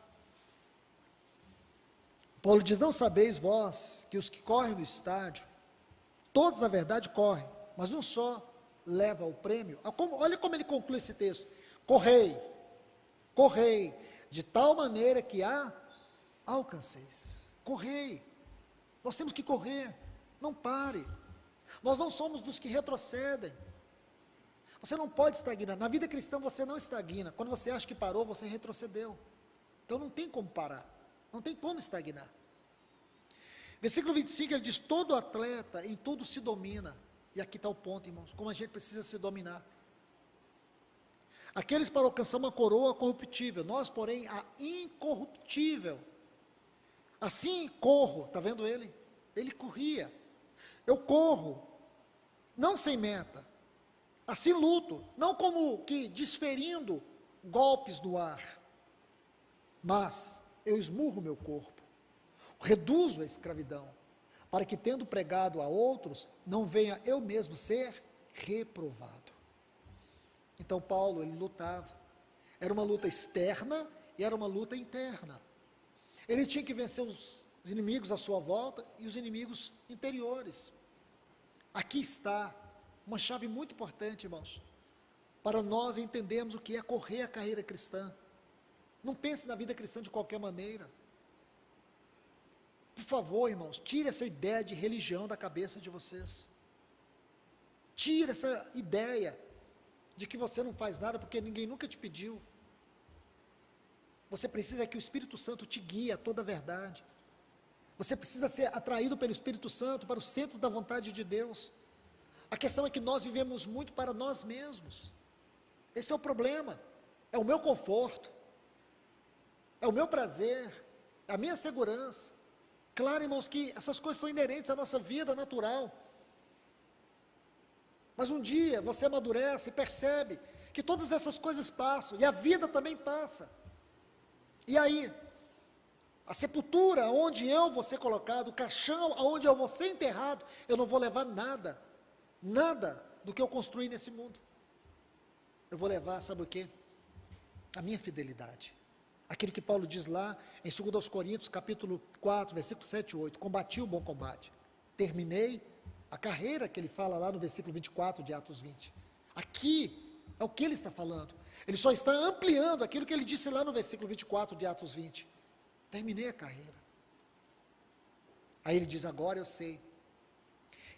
Paulo diz: não sabeis vós, que os que correm no estádio, todos na verdade correm, mas um só leva o prêmio. Olha como ele conclui esse texto: correi, de tal maneira que alcanceis. Correi, nós temos que correr, não pare, nós não somos dos que retrocedem, você não pode estagnar, na vida cristã você não estagna, quando você acha que parou, você retrocedeu, então não tem como parar, não tem como estagnar. Versículo 25, ele diz: todo atleta em tudo se domina, e aqui está o ponto, irmãos, como a gente precisa se dominar. Aqueles para alcançar uma coroa corruptível, nós porém a incorruptível. Assim corro, está vendo ele? Ele corria, eu corro, não sem meta, assim luto, não como que desferindo golpes no ar, mas eu esmurro meu corpo, reduzo a escravidão, para que tendo pregado a outros, não venha eu mesmo ser reprovado. Então Paulo, ele lutava, era uma luta externa e era uma luta interna, ele tinha que vencer os inimigos à sua volta e os inimigos interiores. Aqui está uma chave muito importante, irmãos, para nós entendermos o que é correr a carreira cristã. Não pense na vida cristã de qualquer maneira. Por favor, irmãos, tire essa ideia de religião da cabeça de vocês. Tire essa ideia de que você não faz nada porque ninguém nunca te pediu. Você precisa que o Espírito Santo te guie a toda a verdade. Você precisa ser atraído pelo Espírito Santo para o centro da vontade de Deus. A questão é que nós vivemos muito para nós mesmos. Esse é o problema. É o meu conforto, é o meu prazer, é a minha segurança. Claro, irmãos, que essas coisas são inerentes à nossa vida natural. Mas um dia você amadurece e percebe que todas essas coisas passam, e a vida também passa. E aí, a sepultura onde eu vou ser colocado, o caixão onde eu vou ser enterrado, eu não vou levar nada do que eu construí nesse mundo. Eu vou levar, sabe o quê? A minha fidelidade. Aquilo que Paulo diz lá em 2 Coríntios, capítulo 4, versículo 7 e 8, combati o bom combate, terminei a carreira, que ele fala lá no versículo 24 de Atos 20. Aqui é o que ele está falando. Ele só está ampliando aquilo que ele disse lá no versículo 24 de Atos 20. Terminei a carreira. Aí ele diz: agora eu sei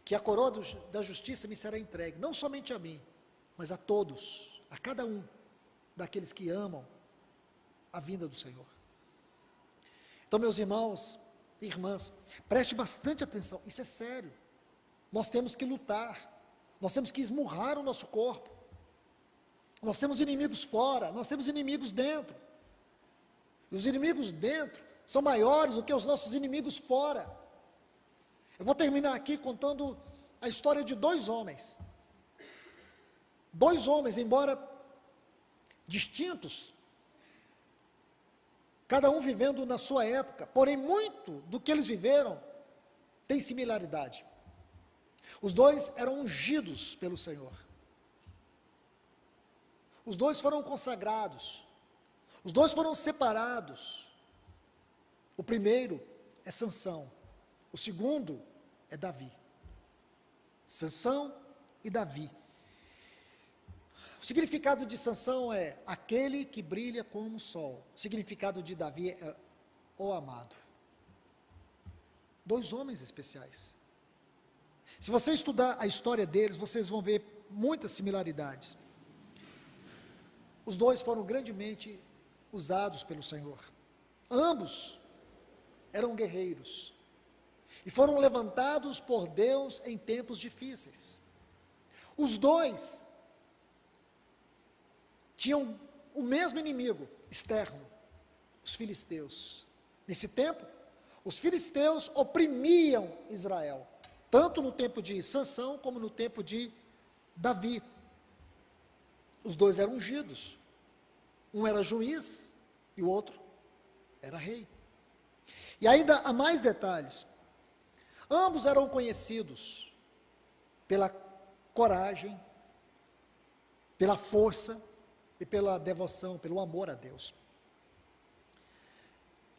que a coroa da justiça me será entregue, não somente a mim, mas a todos, a cada um daqueles que amam a vinda do Senhor. Então, meus irmãos, e irmãs, preste bastante atenção, isso é sério. Nós temos que lutar, nós temos que esmurrar o nosso corpo. Nós temos inimigos fora, nós temos inimigos dentro. E os inimigos dentro são maiores do que os nossos inimigos fora. Eu vou terminar aqui contando a história de dois homens. Dois homens, embora distintos, cada um vivendo na sua época, porém muito do que eles viveram tem similaridade. Os dois eram ungidos pelo Senhor. Os dois foram consagrados. Os dois foram separados. O primeiro é Sansão. O segundo é Davi. Sansão e Davi. O significado de Sansão é aquele que brilha como o sol. O significado de Davi é o amado. Dois homens especiais. Se você estudar a história deles, vocês vão ver muitas similaridades. Os dois foram grandemente usados pelo Senhor. Ambos eram guerreiros e foram levantados por Deus em tempos difíceis. Os dois tinham o mesmo inimigo externo, os filisteus. Nesse tempo, os filisteus oprimiam Israel, tanto no tempo de Sansão como no tempo de Davi. Os dois eram ungidos. Um era juiz e o outro era rei. E ainda há mais detalhes. Ambos eram conhecidos pela coragem, pela força e pela devoção, pelo amor a Deus.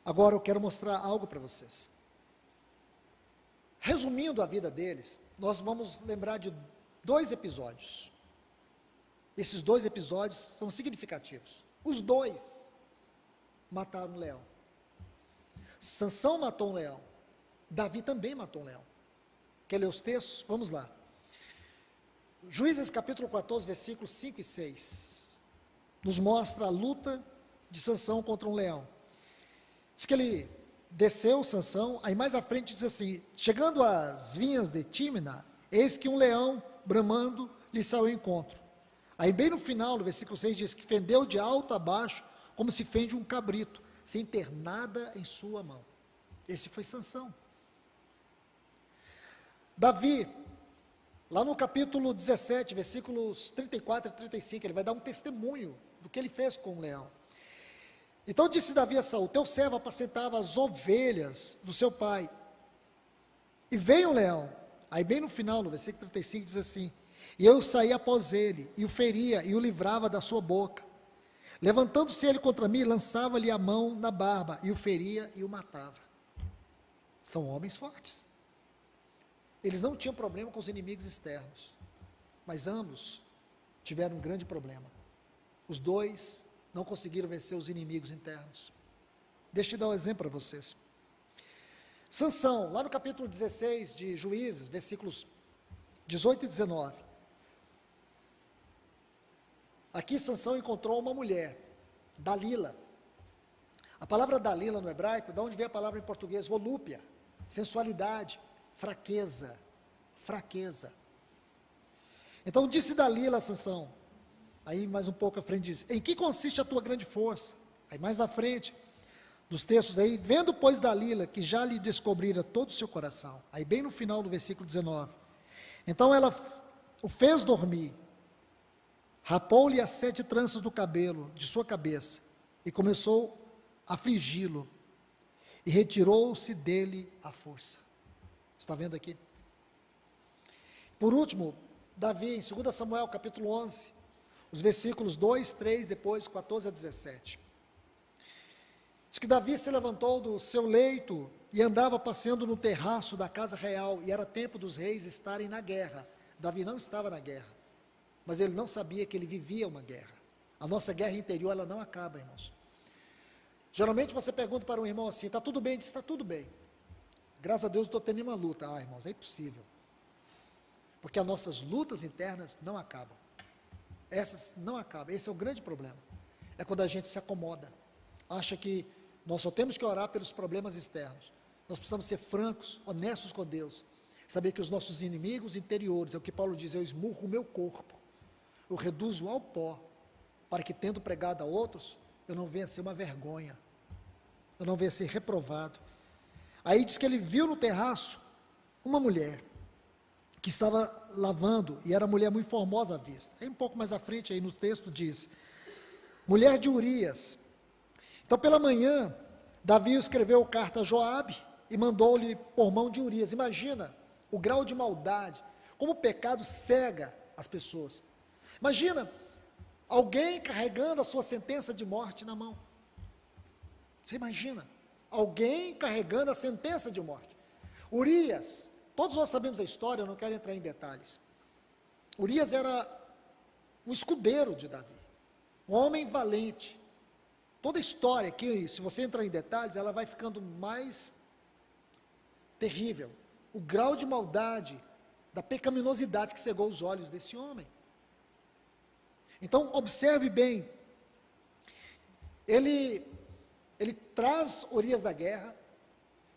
Agora eu quero mostrar algo para vocês. Resumindo a vida deles, nós vamos lembrar de dois episódios. Esses dois episódios são significativos. Os dois mataram um leão. Sansão matou um leão. Davi também matou um leão. Quer ler os textos? Vamos lá. Juízes capítulo 14, versículos 5 e 6. Nos mostra a luta de Sansão contra um leão. Diz que ele desceu, Sansão, aí mais à frente diz assim: chegando às vinhas de Tímina, eis que um leão, bramando, lhe saiu ao encontro. Aí bem no final, no versículo 6, diz que fendeu de alto a baixo, como se fende um cabrito, sem ter nada em sua mão. Esse foi Sansão. Davi, lá no capítulo 17, versículos 34 e 35, ele vai dar um testemunho do que ele fez com o leão. Então disse Davi a Saul: teu servo apacentava as ovelhas do seu pai, e veio um leão. Aí bem no final, no versículo 35, diz assim: e eu saía após ele, e o feria, e o livrava da sua boca. Levantando-se ele contra mim, lançava-lhe a mão na barba, e o feria e o matava. São homens fortes. Eles não tinham problema com os inimigos externos, mas ambos tiveram um grande problema. Os dois não conseguiram vencer os inimigos internos. Deixa eu dar um exemplo para vocês. Sansão, lá no capítulo 16 de Juízes, versículos 18 e 19. Aqui Sansão encontrou uma mulher, Dalila. A palavra Dalila no hebraico, de onde vem a palavra em português? Volúpia, sensualidade, fraqueza, fraqueza. Então disse Dalila a Sansão, aí mais um pouco à frente diz: em que consiste a tua grande força? Aí mais na frente dos textos aí, vendo pois Dalila que já lhe descobrira todo o seu coração, aí bem no final do versículo 19, então ela o fez dormir, rapou-lhe as 7 tranças do cabelo de sua cabeça, e começou a afligi-lo, e retirou-se dele a força. Está vendo aqui? Por último, Davi, em 2 Samuel capítulo 11, os versículos 2, 3, depois 14 a 17. Diz que Davi se levantou do seu leito e andava passeando no terraço da casa real, e era tempo dos reis estarem na guerra. Davi não estava na guerra, mas ele não sabia que ele vivia uma guerra. A nossa guerra interior, ela não acaba, irmãos. Geralmente você pergunta para um irmão assim: está tudo bem? Diz: está tudo bem. Graças a Deus não estou tendo nenhuma luta. Ah, irmãos, é impossível. Porque as nossas lutas internas não acabam. Essas não acabam. Esse é o grande problema. É quando a gente se acomoda. Acha que nós só temos que orar pelos problemas externos. nós precisamos ser francos, honestos com Deus, saber que os nossos inimigos interiores, é o que Paulo diz, eu esmurro o meu corpo, eu reduzo ao pó, para que tendo pregado a outros, eu não venha a ser uma vergonha, eu não venha a ser reprovado. Aí diz que ele viu no terraço uma mulher, que estava lavando, e era mulher muito formosa à vista. Aí um pouco mais à frente, aí no texto diz, mulher de Urias. Então pela manhã, Davi escreveu carta a Joabe, e mandou-lhe por mão de Urias. Imagina o grau de maldade, como o pecado cega as pessoas. Imagina alguém carregando a sua sentença de morte na mão. Você imagina? Alguém carregando a sentença de morte. Urias, todos nós sabemos a história, eu não quero entrar em detalhes. Urias era um escudeiro de Davi, um homem valente. Toda a história aqui, se você entrar em detalhes, ela vai ficando mais terrível. O grau de maldade, da pecaminosidade que cegou os olhos desse homem. Então, observe bem, ele traz Urias da guerra,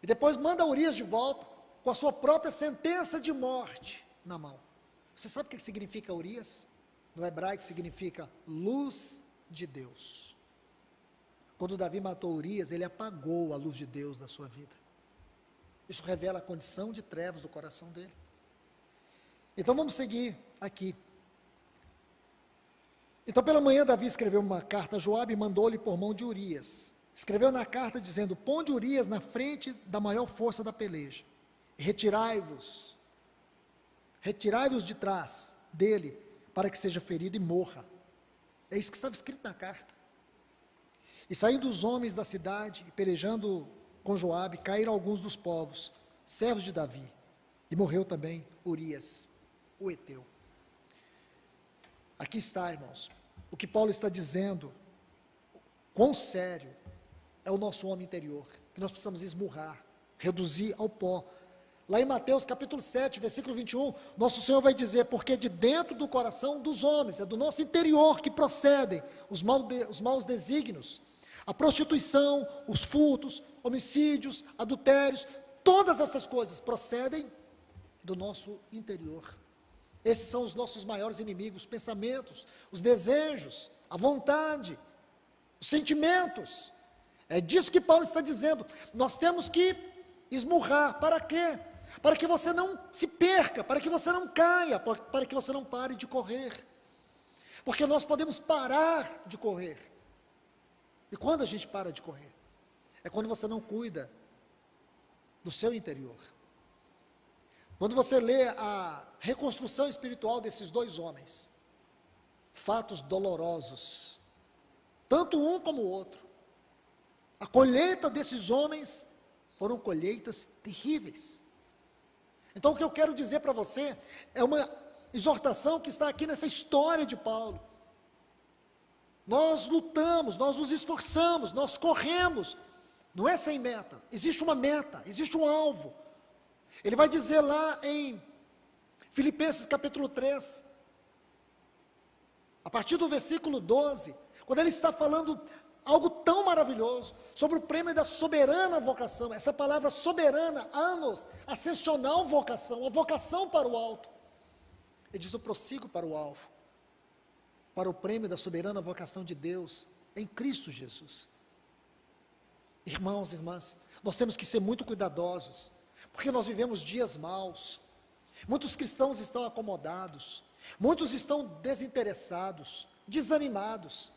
e depois manda Urias de volta, com a sua própria sentença de morte na mão. Você sabe o que significa Urias? No hebraico significa luz de Deus. Quando Davi matou Urias, ele apagou a luz de Deus da sua vida. Isso revela a condição de trevas do coração dele. Então vamos seguir aqui. Então pela manhã Davi escreveu uma carta a Joabe e mandou-lhe por mão de Urias. Escreveu na carta dizendo, ponde Urias na frente da maior força da peleja, e retirai-vos de trás dele, para que seja ferido e morra. É isso que estava escrito na carta. E saindo os homens da cidade, e pelejando com Joabe, caíram alguns dos povos, servos de Davi, e morreu também Urias, o heteu. Aqui está, irmãos, o que Paulo está dizendo, quão sério é o nosso homem interior, que nós precisamos esmurrar, reduzir ao pó. Lá em Mateus capítulo 7, versículo 21, nosso Senhor vai dizer, porque de dentro do coração dos homens, é do nosso interior que procedem os maus desígnios, a prostituição, os furtos, homicídios, adultérios, todas essas coisas procedem do nosso interior. Esses são os nossos maiores inimigos, os pensamentos, os desejos, a vontade, os sentimentos. É disso que Paulo está dizendo. Nós temos que esmurrar. Para quê? Para que você não se perca, para que você não caia, para que você não pare de correr. Porque nós podemos parar de correr. E quando a gente para de correr? É quando você não cuida do seu interior. Quando você lê a reconstrução espiritual desses dois homens, fatos dolorosos, tanto um como o outro, a colheita desses homens foram colheitas terríveis. Então o que eu quero dizer para você, é uma exortação que está aqui nessa história de Paulo. Nós lutamos, nós nos esforçamos, nós corremos, não é sem meta, existe uma meta, existe um alvo. Ele vai dizer lá em Filipenses capítulo 3, a partir do versículo 12, quando ele está falando algo tão maravilhoso, sobre o prêmio da soberana vocação, essa palavra soberana, anos, ascensional vocação, a vocação para o alto. Ele diz, eu prossigo para o alvo, para o prêmio da soberana vocação de Deus, em Cristo Jesus. Irmãos e irmãs, nós temos que ser muito cuidadosos, porque nós vivemos dias maus, muitos cristãos estão acomodados, muitos estão desinteressados, desanimados.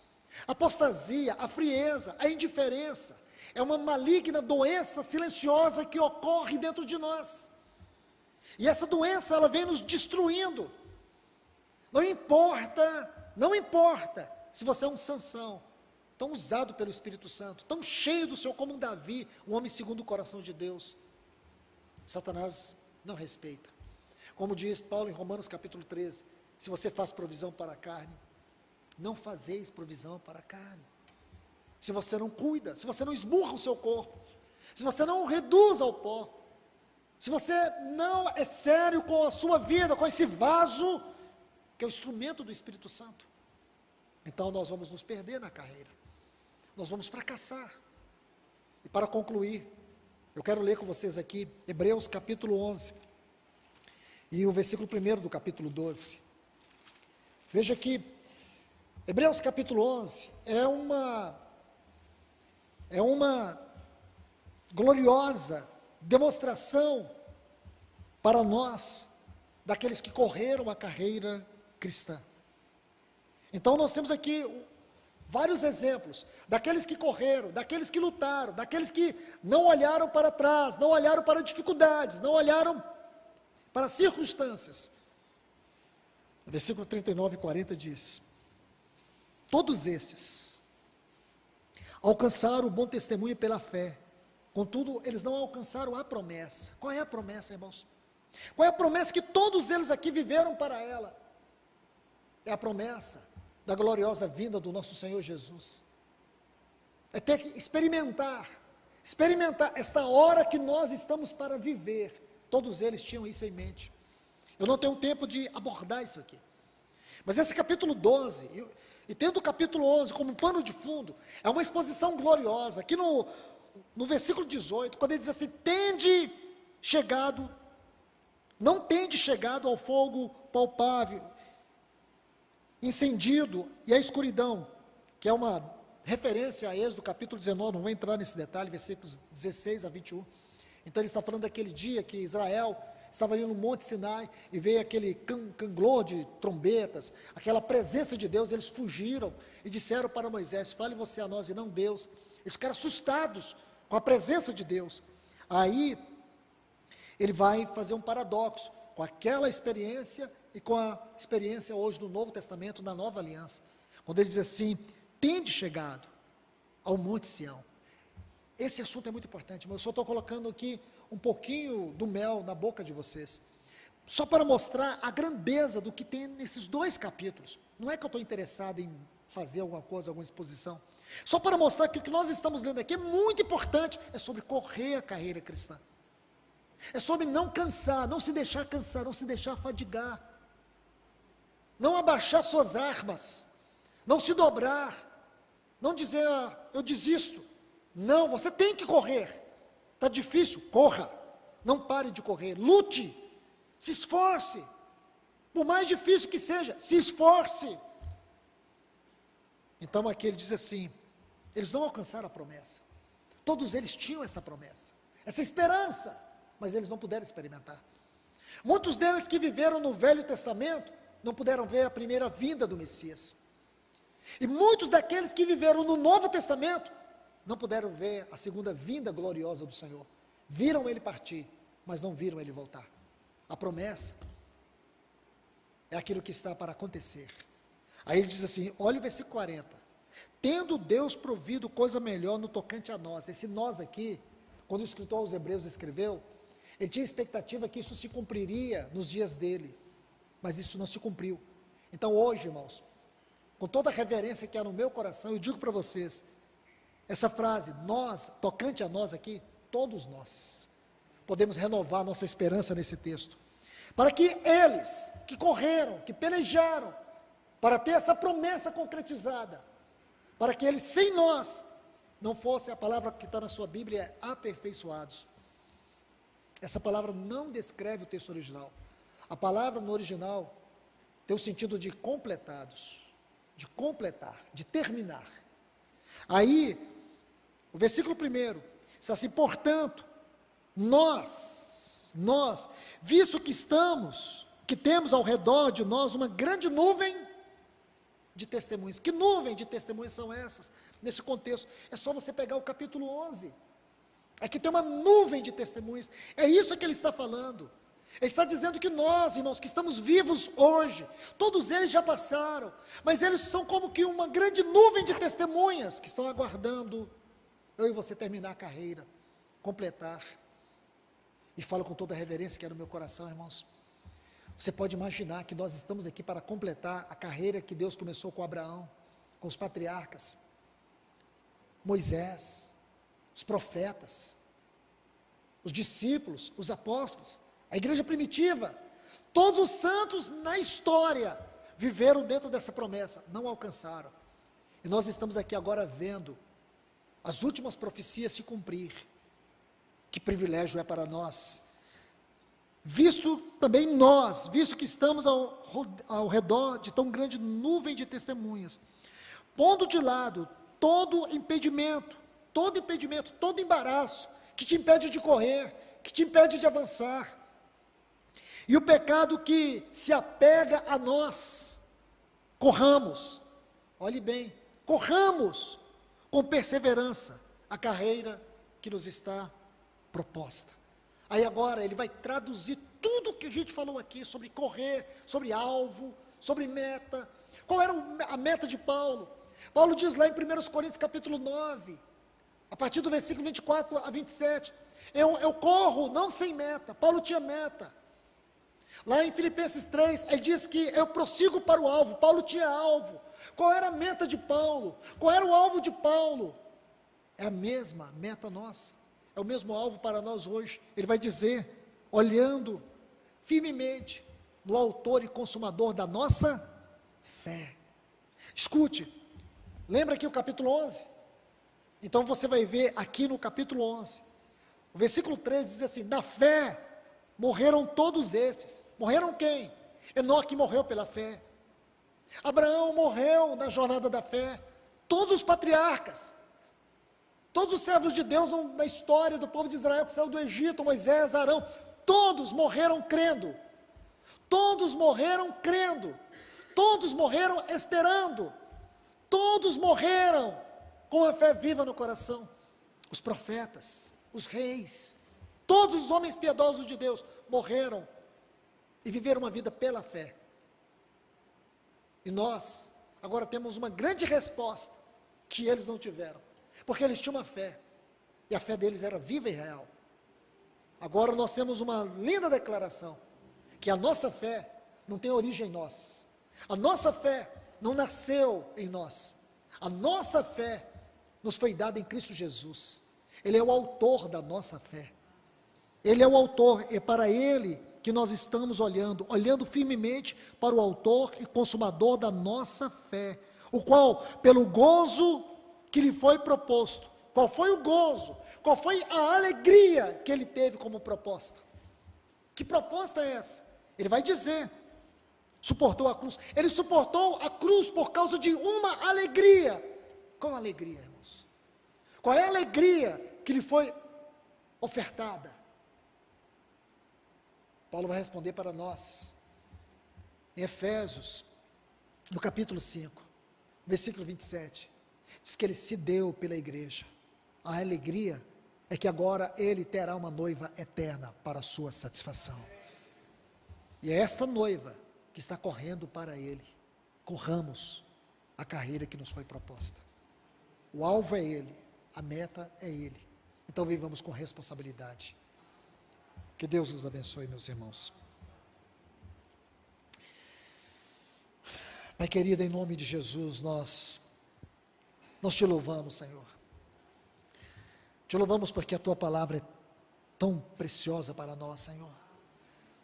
A apostasia, a frieza, a indiferença, é uma maligna doença silenciosa que ocorre dentro de nós, e essa doença, ela vem nos destruindo. Não importa se você é um Sansão, tão usado pelo Espírito Santo, tão cheio do Senhor como um Davi, um homem segundo o coração de Deus, Satanás não respeita. Como diz Paulo em Romanos capítulo 13, se você faz provisão para a carne, não fazeis provisão para a carne. Se você não cuida, se você não esmurra o seu corpo, se você não o reduz ao pó, se você não é sério com a sua vida, com esse vaso, que é o instrumento do Espírito Santo, então nós vamos nos perder na carreira, nós vamos fracassar. E para concluir, Eu quero ler com vocês aqui, Hebreus capítulo 11, e o versículo 1 do capítulo 12. Veja que, Hebreus capítulo 11, é uma gloriosa demonstração para nós, daqueles que correram a carreira cristã. Então nós temos aqui vários exemplos, daqueles que correram, daqueles que lutaram, daqueles que não olharam para trás, não olharam para dificuldades, não olharam para circunstâncias. No versículo 39 e 40 diz: todos estes alcançaram o bom testemunho pela fé, contudo eles não alcançaram a promessa. Qual é a promessa, irmãos? Qual é a promessa que todos eles aqui viveram para ela? É a promessa da gloriosa vinda do nosso Senhor Jesus. É ter que experimentar esta hora que nós estamos para viver. Todos eles tinham isso em mente. Eu não tenho tempo de abordar isso aqui. Mas esse capítulo 12, e tendo o capítulo 11 como pano de fundo, é uma exposição gloriosa. Aqui no versículo 18, quando ele diz assim: não tende chegado ao fogo palpável, incendido, e a escuridão, que é uma referência a Êxodo capítulo 19, não vou entrar nesse detalhe, versículos 16 a 21. Então ele está falando daquele dia que Israel estava ali no Monte Sinai, e veio aquele canglor de trombetas, aquela presença de Deus. Eles fugiram e disseram para Moisés: fale você a nós e não Deus. Eles ficaram assustados com a presença de Deus. Aí ele vai fazer um paradoxo com aquela experiência e com a experiência hoje do Novo Testamento, na Nova Aliança, quando ele diz assim: tende chegado ao Monte Sião. Esse assunto é muito importante, mas eu só estou colocando aqui um pouquinho do mel na boca de vocês, só para mostrar a grandeza do que tem nesses dois capítulos. Não é que eu estou interessado em fazer alguma coisa, alguma exposição, só para mostrar que o que nós estamos lendo aqui é muito importante, é sobre correr a carreira cristã, é sobre não cansar, não se deixar cansar, não se deixar fadigar, não abaixar suas armas, não se dobrar, não dizer: eu desisto. Não, você tem que correr. Está difícil, corra. Não pare de correr, lute, se esforce. Por mais difícil que seja, se esforce. Então aqui ele diz assim: eles não alcançaram a promessa. Todos eles tinham essa promessa, essa esperança, mas eles não puderam experimentar. Muitos deles que viveram no Velho Testamento não puderam ver a primeira vinda do Messias. E muitos daqueles que viveram no Novo Testamento não puderam ver a segunda vinda gloriosa do Senhor. Viram ele partir, mas não viram ele voltar. A promessa é aquilo que está para acontecer. Aí ele diz assim, olha o versículo 40. Tendo Deus provido coisa melhor no tocante a nós. Esse nós aqui, quando o escritor aos Hebreus escreveu, ele tinha expectativa que isso se cumpriria nos dias dele, mas isso não se cumpriu. Então hoje, irmãos, com toda a reverência que há no meu coração, eu digo para vocês, essa frase, nós, tocante a nós aqui, todos nós, podemos renovar nossa esperança nesse texto, para que eles, que correram, que pelejaram, para ter essa promessa concretizada, para que eles, sem nós, não fosse a palavra que está na sua Bíblia, é aperfeiçoados. Essa palavra não descreve o texto original. A palavra no original tem o sentido de completados, de completar, de terminar. Aí, o versículo 1, está assim, portanto, nós, visto que temos ao redor de nós uma grande nuvem de testemunhas. Que nuvem de testemunhas são essas? Nesse contexto, é só você pegar o capítulo 11, aqui tem uma nuvem de testemunhas, é isso que ele está falando. Ele está dizendo que nós, irmãos, que estamos vivos hoje, todos eles já passaram, mas eles são como que uma grande nuvem de testemunhas, que estão aguardando eu e você terminar a carreira, completar. E falo com toda a reverência que é no meu coração, irmãos, você pode imaginar que nós estamos aqui para completar a carreira que Deus começou com Abraão, com os patriarcas, Moisés, os profetas, os discípulos, os apóstolos, a igreja primitiva, todos os santos na história, viveram dentro dessa promessa, não alcançaram, e nós estamos aqui agora vendo as últimas profecias se cumprir, Que privilégio é para nós, visto também nós, visto que estamos ao redor de tão grande nuvem de testemunhas, pondo de lado todo impedimento, todo embaraço, que te impede de correr, que te impede de avançar, e o pecado que se apega a nós, corramos, olhe bem, corramos com perseverança a carreira que nos está proposta. Aí agora ele vai traduzir tudo o que a gente falou aqui sobre correr, sobre alvo, sobre meta. Qual era a meta de Paulo? Paulo diz lá em 1 Coríntios capítulo 9, a partir do versículo 24 a 27, eu corro não sem meta. Paulo tinha meta. Lá em Filipenses 3, ele diz que eu prossigo para o alvo. Paulo tinha alvo. Qual era a meta de Paulo? Qual era o alvo de Paulo? É a mesma meta nossa. É o mesmo alvo para nós hoje. Ele vai dizer, olhando firmemente no autor e consumador da nossa fé. Escute, lembra aqui o capítulo 11? Então você vai ver aqui no capítulo 11, o versículo 13 diz assim, na fé morreram todos estes. Morreram quem? Enoque morreu pela fé. Abraão morreu na jornada da fé. Todos os patriarcas, todos os servos de Deus na história do povo de Israel que saiu do Egito, Moisés, Arão, todos morreram crendo. Todos morreram crendo. Todos morreram esperando. Todos morreram com a fé viva no coração. Os profetas, os reis, todos os homens piedosos de Deus morreram e viveram uma vida pela fé. E nós agora temos uma grande resposta que eles não tiveram, porque eles tinham uma fé, e a fé deles era viva e real. Agora nós temos uma linda declaração, que a nossa fé não tem origem em nós, a nossa fé não nasceu em nós, a nossa fé nos foi dada em Cristo Jesus. Ele é o autor da nossa fé, Ele é o autor, é para Ele que nós estamos olhando firmemente para o autor e consumador da nossa fé, o qual, pelo gozo que lhe foi proposto, qual foi o gozo, qual foi a alegria que ele teve como proposta? Que proposta é essa? Ele vai dizer, suportou a cruz, ele suportou a cruz por causa de uma alegria. Qual alegria, irmãos? Qual é a alegria que lhe foi ofertada? Paulo vai responder para nós, em Efésios, no capítulo 5, versículo 27, diz que ele se deu pela igreja. A alegria é que agora ele terá uma noiva eterna para a sua satisfação, e é esta noiva que está correndo para ele. Corramos a carreira que nos foi proposta, o alvo é ele, a meta é ele, então vivamos com responsabilidade. Que Deus nos abençoe, meus irmãos. Pai querido, em nome de Jesus, nós te louvamos, Senhor. Te louvamos porque a Tua palavra é tão preciosa para nós, Senhor.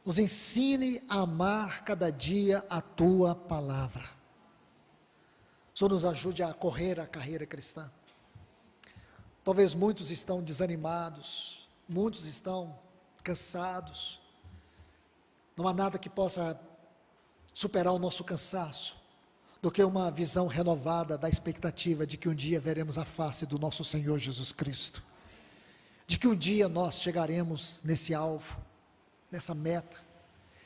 Nos ensine a amar cada dia a Tua palavra. O Senhor nos ajude a correr a carreira cristã. Talvez muitos estão desanimados, muitos estão cansados. Não há nada que possa superar o nosso cansaço do que uma visão renovada da expectativa de que um dia veremos a face do nosso Senhor Jesus Cristo, de que um dia nós chegaremos nesse alvo, nessa meta,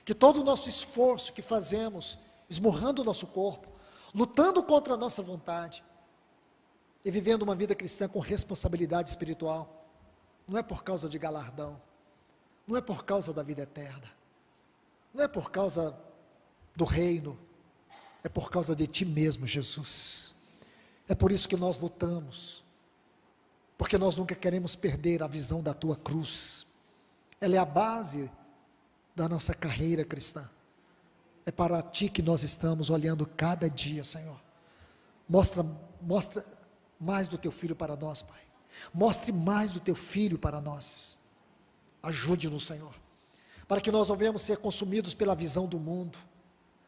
que todo o nosso esforço que fazemos, esmurrando o nosso corpo, lutando contra a nossa vontade, e vivendo uma vida cristã com responsabilidade espiritual, não é por causa de galardão, não é por causa da vida eterna, não é por causa do reino, é por causa de Ti mesmo, Jesus. É por isso que nós lutamos, porque nós nunca queremos perder a visão da Tua cruz. Ela é a base da nossa carreira cristã. É para Ti que nós estamos olhando cada dia, Senhor. Mostra mais do Teu Filho para nós, Pai. Mostre mais do Teu Filho para nós. Ajude-nos, Senhor, para que nós não venhamos ser consumidos pela visão do mundo,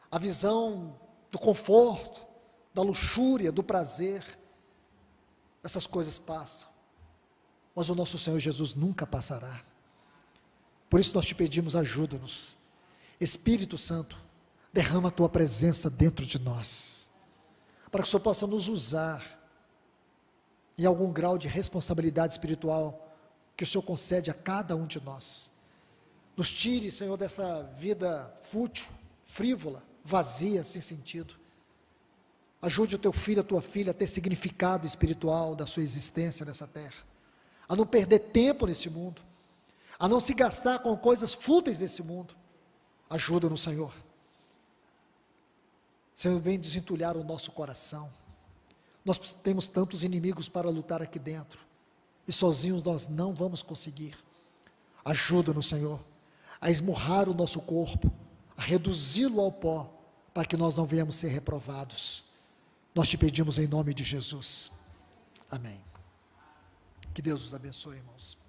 a visão do conforto, da luxúria, do prazer. Essas coisas passam. mas o nosso Senhor Jesus nunca passará. Por isso nós te pedimos, ajuda-nos. Espírito Santo, derrama a tua presença dentro de nós, para que o Senhor possa nos usar em algum grau de responsabilidade espiritual que o Senhor concede a cada um de nós. Nos tire, Senhor, dessa vida fútil, frívola, vazia, sem sentido. Ajude o teu filho, a tua filha a ter significado espiritual da sua existência nessa terra, a não perder tempo nesse mundo, a não se gastar com coisas fúteis desse mundo. Ajuda-nos, Senhor. Senhor, vem desentulhar o nosso coração. Nós temos tantos inimigos para lutar aqui dentro, e sozinhos nós não vamos conseguir. Ajuda-nos, Senhor, a esmurrar o nosso corpo, a reduzi-lo ao pó, para que nós não venhamos ser reprovados. Nós te pedimos em nome de Jesus. Amém. Que Deus os abençoe, irmãos.